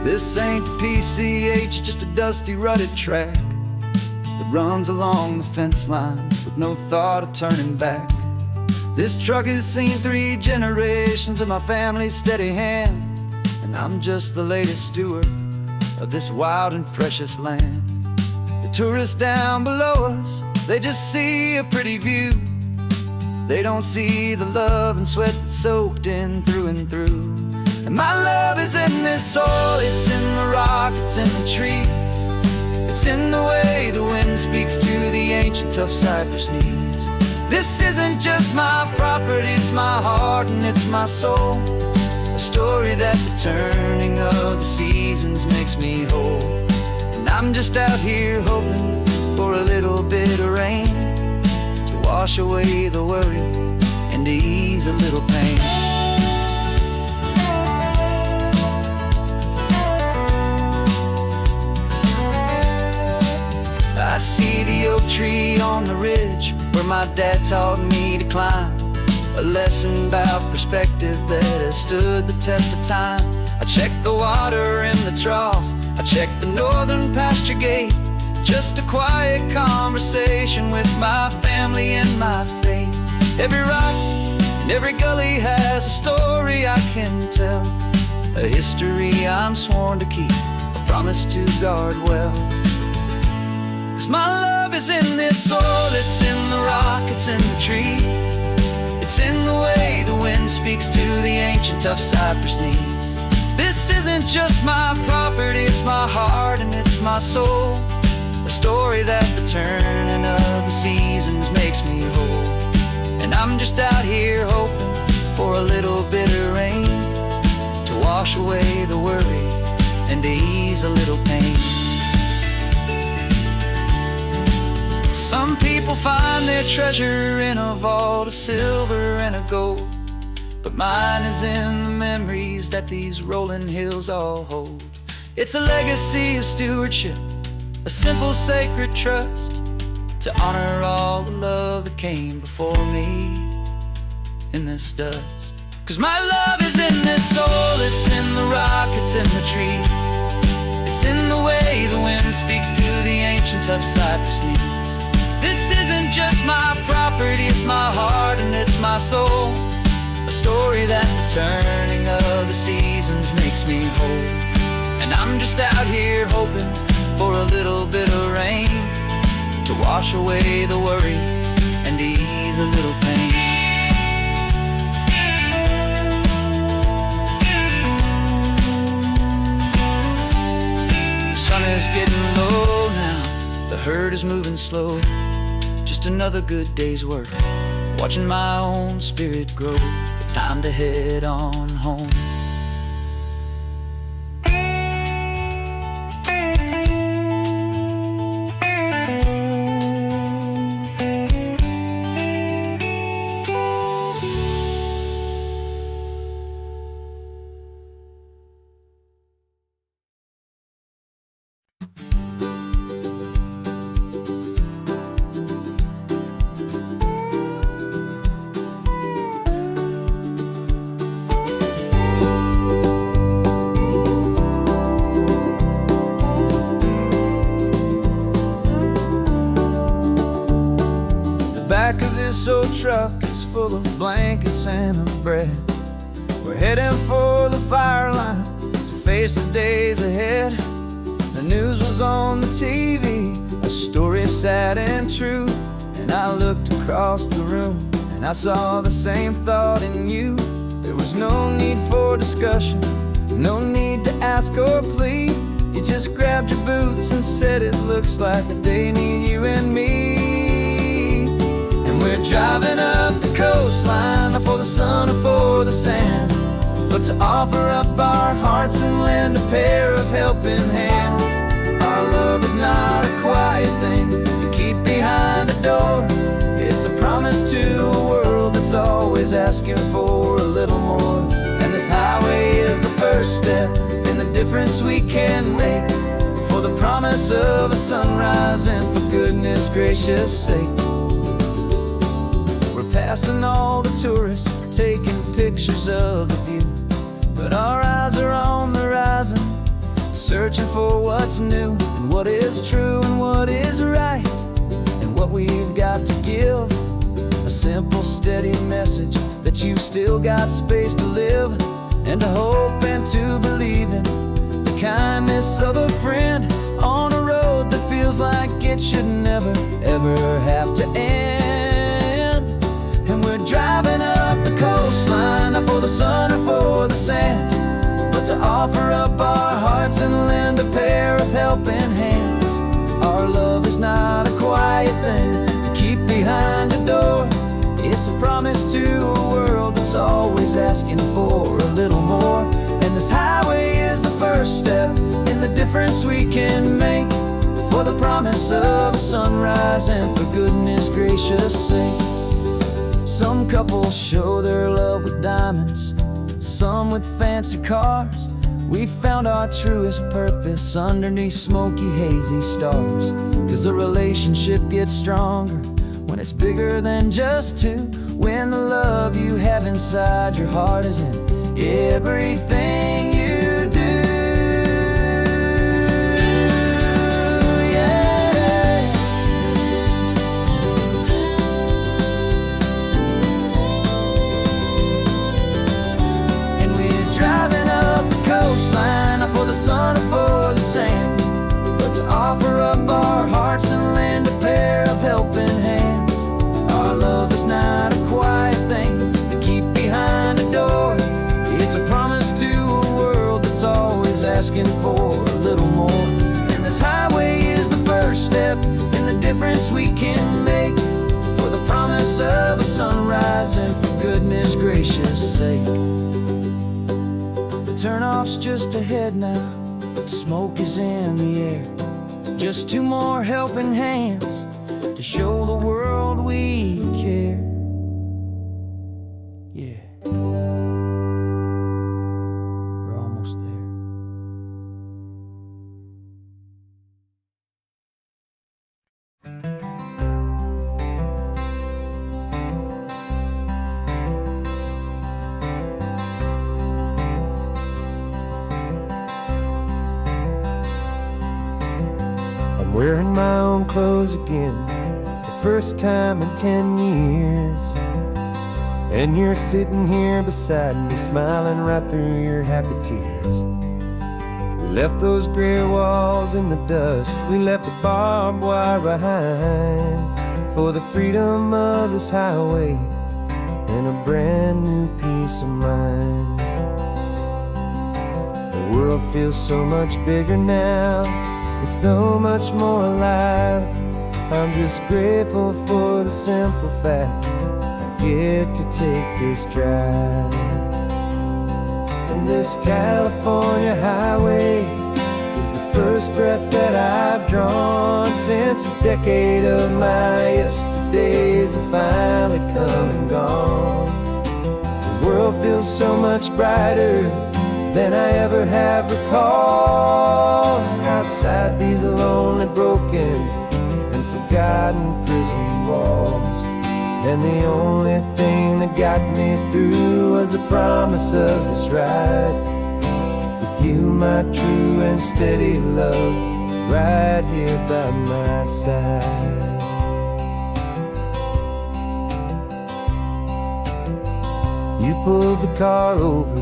This ain't the PCH, just a dusty, rutted track that runs along the fence line with no thought of turning back. This truck has seen 3 generations of my family's steady hand, and I'm just the latest steward of this wild and precious land. The tourists down below us, they just see a pretty view. They don't see the love and sweat that's soaked in through and through. And my love is in this soil, it's in the rock, it's in the trees. It's in the way the wind speaks to the ancient tough cypress knees. This isn't just my property, it's my heart and it's my soul. A story that the turning of the seasons makes me whole. And I'm just out here hoping for a little bit of rain to wash away the worry and to ease a little pain. I see the oak tree on the ridge where my dad taught me to climb. A lesson about perspective that has stood the test of time. I check the water in the trough, I check the northern pasture gate. Just a quiet conversation with my family and my faith. Every rock and every gully has a story I can tell, a history I'm sworn to keep, a promise to guard well. 'Cause my love is in this soil, it's in the rock, it's in the trees. It's in the way the wind speaks to the ancient tough cypress knees. This isn't just my property, it's my heart and it's my soul. A story that the turning of the seasons makes me whole. And I'm just out here hoping for a little bit of rain to wash away the worry and to ease a little pain. Some people find their treasure in a vault of silver and of gold, but mine is in the memories that these rolling hills all hold. It's a legacy of stewardship, a simple sacred trust, to honor all the love that came before me in this dust. 'Cause my love is in this soul, it's in the rock, it's in the trees. It's in the way the wind speaks to the ancient tough cypress knees. This isn't just my property, it's my heart and it's my soul. A story that the turning of the seasons makes me whole. And I'm just out here hoping for a little bit of rain to wash away the worry and ease a little pain. The sun is getting low now, the herd is moving slow. Just another good day's work, watching my own spirit grow. It's time to head on home. This old truck is full of blankets and of bread. We're heading for the fire line to face the days ahead. The news was on the TV, a story sad and true. And I looked across the room and I saw the same thought in you. There was no need for discussion, no need to ask or plead. You just grabbed your boots and said it looks like the day need you and me. We're driving up the coastline, not for the sun or for the sand, but to offer up our hearts and lend a pair of helping hands. Our love is not a quiet thing you keep behind a door. It's a promise to a world that's always asking for a little more. And this highway is the first step in the difference we can make, for the promise of a sunrise and for goodness gracious sake. Passing all the tourists, taking pictures of the view, but our eyes are on the horizon, searching for what's new and what is true and what is right and what we've got to give. A simple, steady message that you've still got space to live and to hope and to believe in the kindness of a friend on a road that feels like it should never, ever have to end. And we're driving up the coastline, not for the sun or for the sand, but to offer up our hearts and lend a pair of helping hands. Our love is not a quiet thing to keep behind a door. It's a promise to a world that's always asking for a little more. And this highway is the first step in the difference we can make, for the promise of a sunrise and for goodness gracious sake. Some couples show their love with diamonds, some with fancy cars. We found our truest purpose underneath smoky, hazy stars. 'Cause the relationship gets stronger when it's bigger than just two, when the love you have inside your heart is in everything you do. Yeah. And we're driving up the coastline, not for the sun or for the sand, but to offer up our hearts and lend a pair of helping hands. Our love is not a quiet thing to keep behind a door. It's a promise to a world that's always asking for a little more. And this highway is the first step in the difference we can make, for the promise of a sunrise and for goodness gracious sake. The turnoff's just ahead now, smoke is in the air. Just two more helping hands to show the world we care. Yeah, we're almost there. I'm wearing my own clothes again, the first time in 10 years. And you're sitting here beside me, smiling right through your happy tears. We left those gray walls in the dust, we left the barbed wire behind, for the freedom of this highway and a brand new peace of mind. The world feels so much bigger now, it's so much more alive. I'm just grateful for the simple fact I get to take this drive. And this California highway is the first breath that I've drawn since a decade of my yesterdays have finally come and gone. The world feels so much brighter than I ever have recalled. Outside these lonely, broken, and forgotten prison walls, and the only thing that got me through was the promise of this ride with you, my true and steady love, right here by my side. You pulled the car over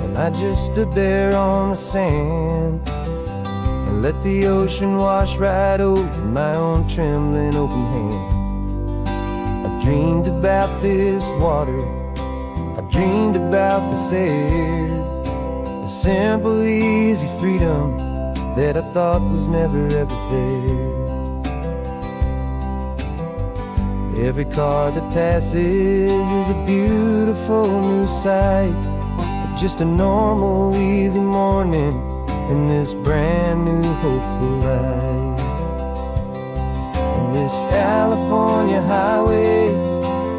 and I just stood there on the sand and let the ocean wash right over my own trembling open hand. I dreamed about this water, I dreamed about this air, the simple, easy freedom that I thought was never ever there. Every car that passes is a beautiful new sight, just a normal, easy morning in this brand new, hopeful life. And this California highway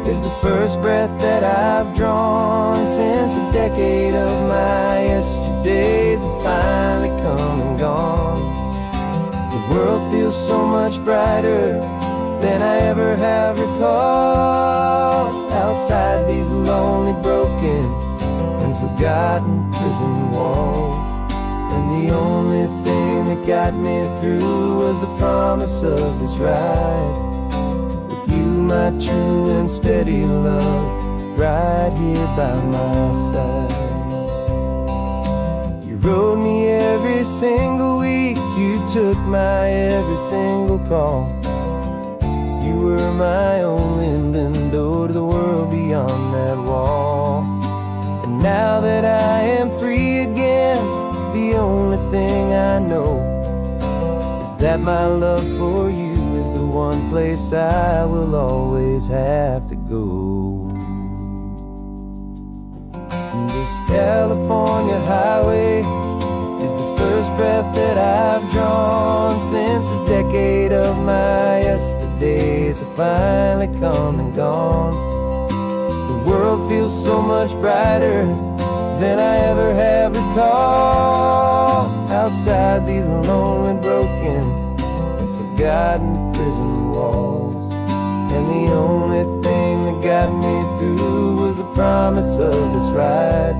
is the first breath that I've drawn since a decade of my yesterdays have finally come and gone. The world feels so much brighter than I ever have recalled. Outside these lonely, broken, and forgotten prison walls, and the only thing that got me through was the promise of this ride with you, my true and steady love, right here by my side. You rode me every single week, you took my every single call. You were my only window to the world beyond that wall. And now that I am free again, the only thing I know is that my love for you is the one place I will always have to go. This California highway is the first breath that I've drawn since a decade of my yesterdays have finally come and gone. The world feels so much brighter than I ever have recalled. Outside these lonely, broken, and forgotten prison walls, and the only thing that got me through was the promise of this ride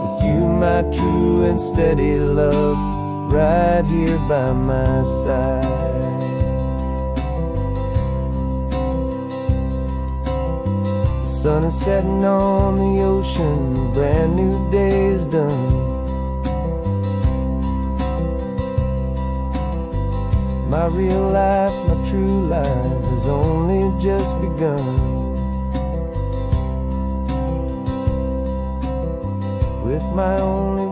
with you, my true and steady love, right here by my side. The sun is setting on the ocean, a brand new day is done. My real life, my true life has only just begun. With my only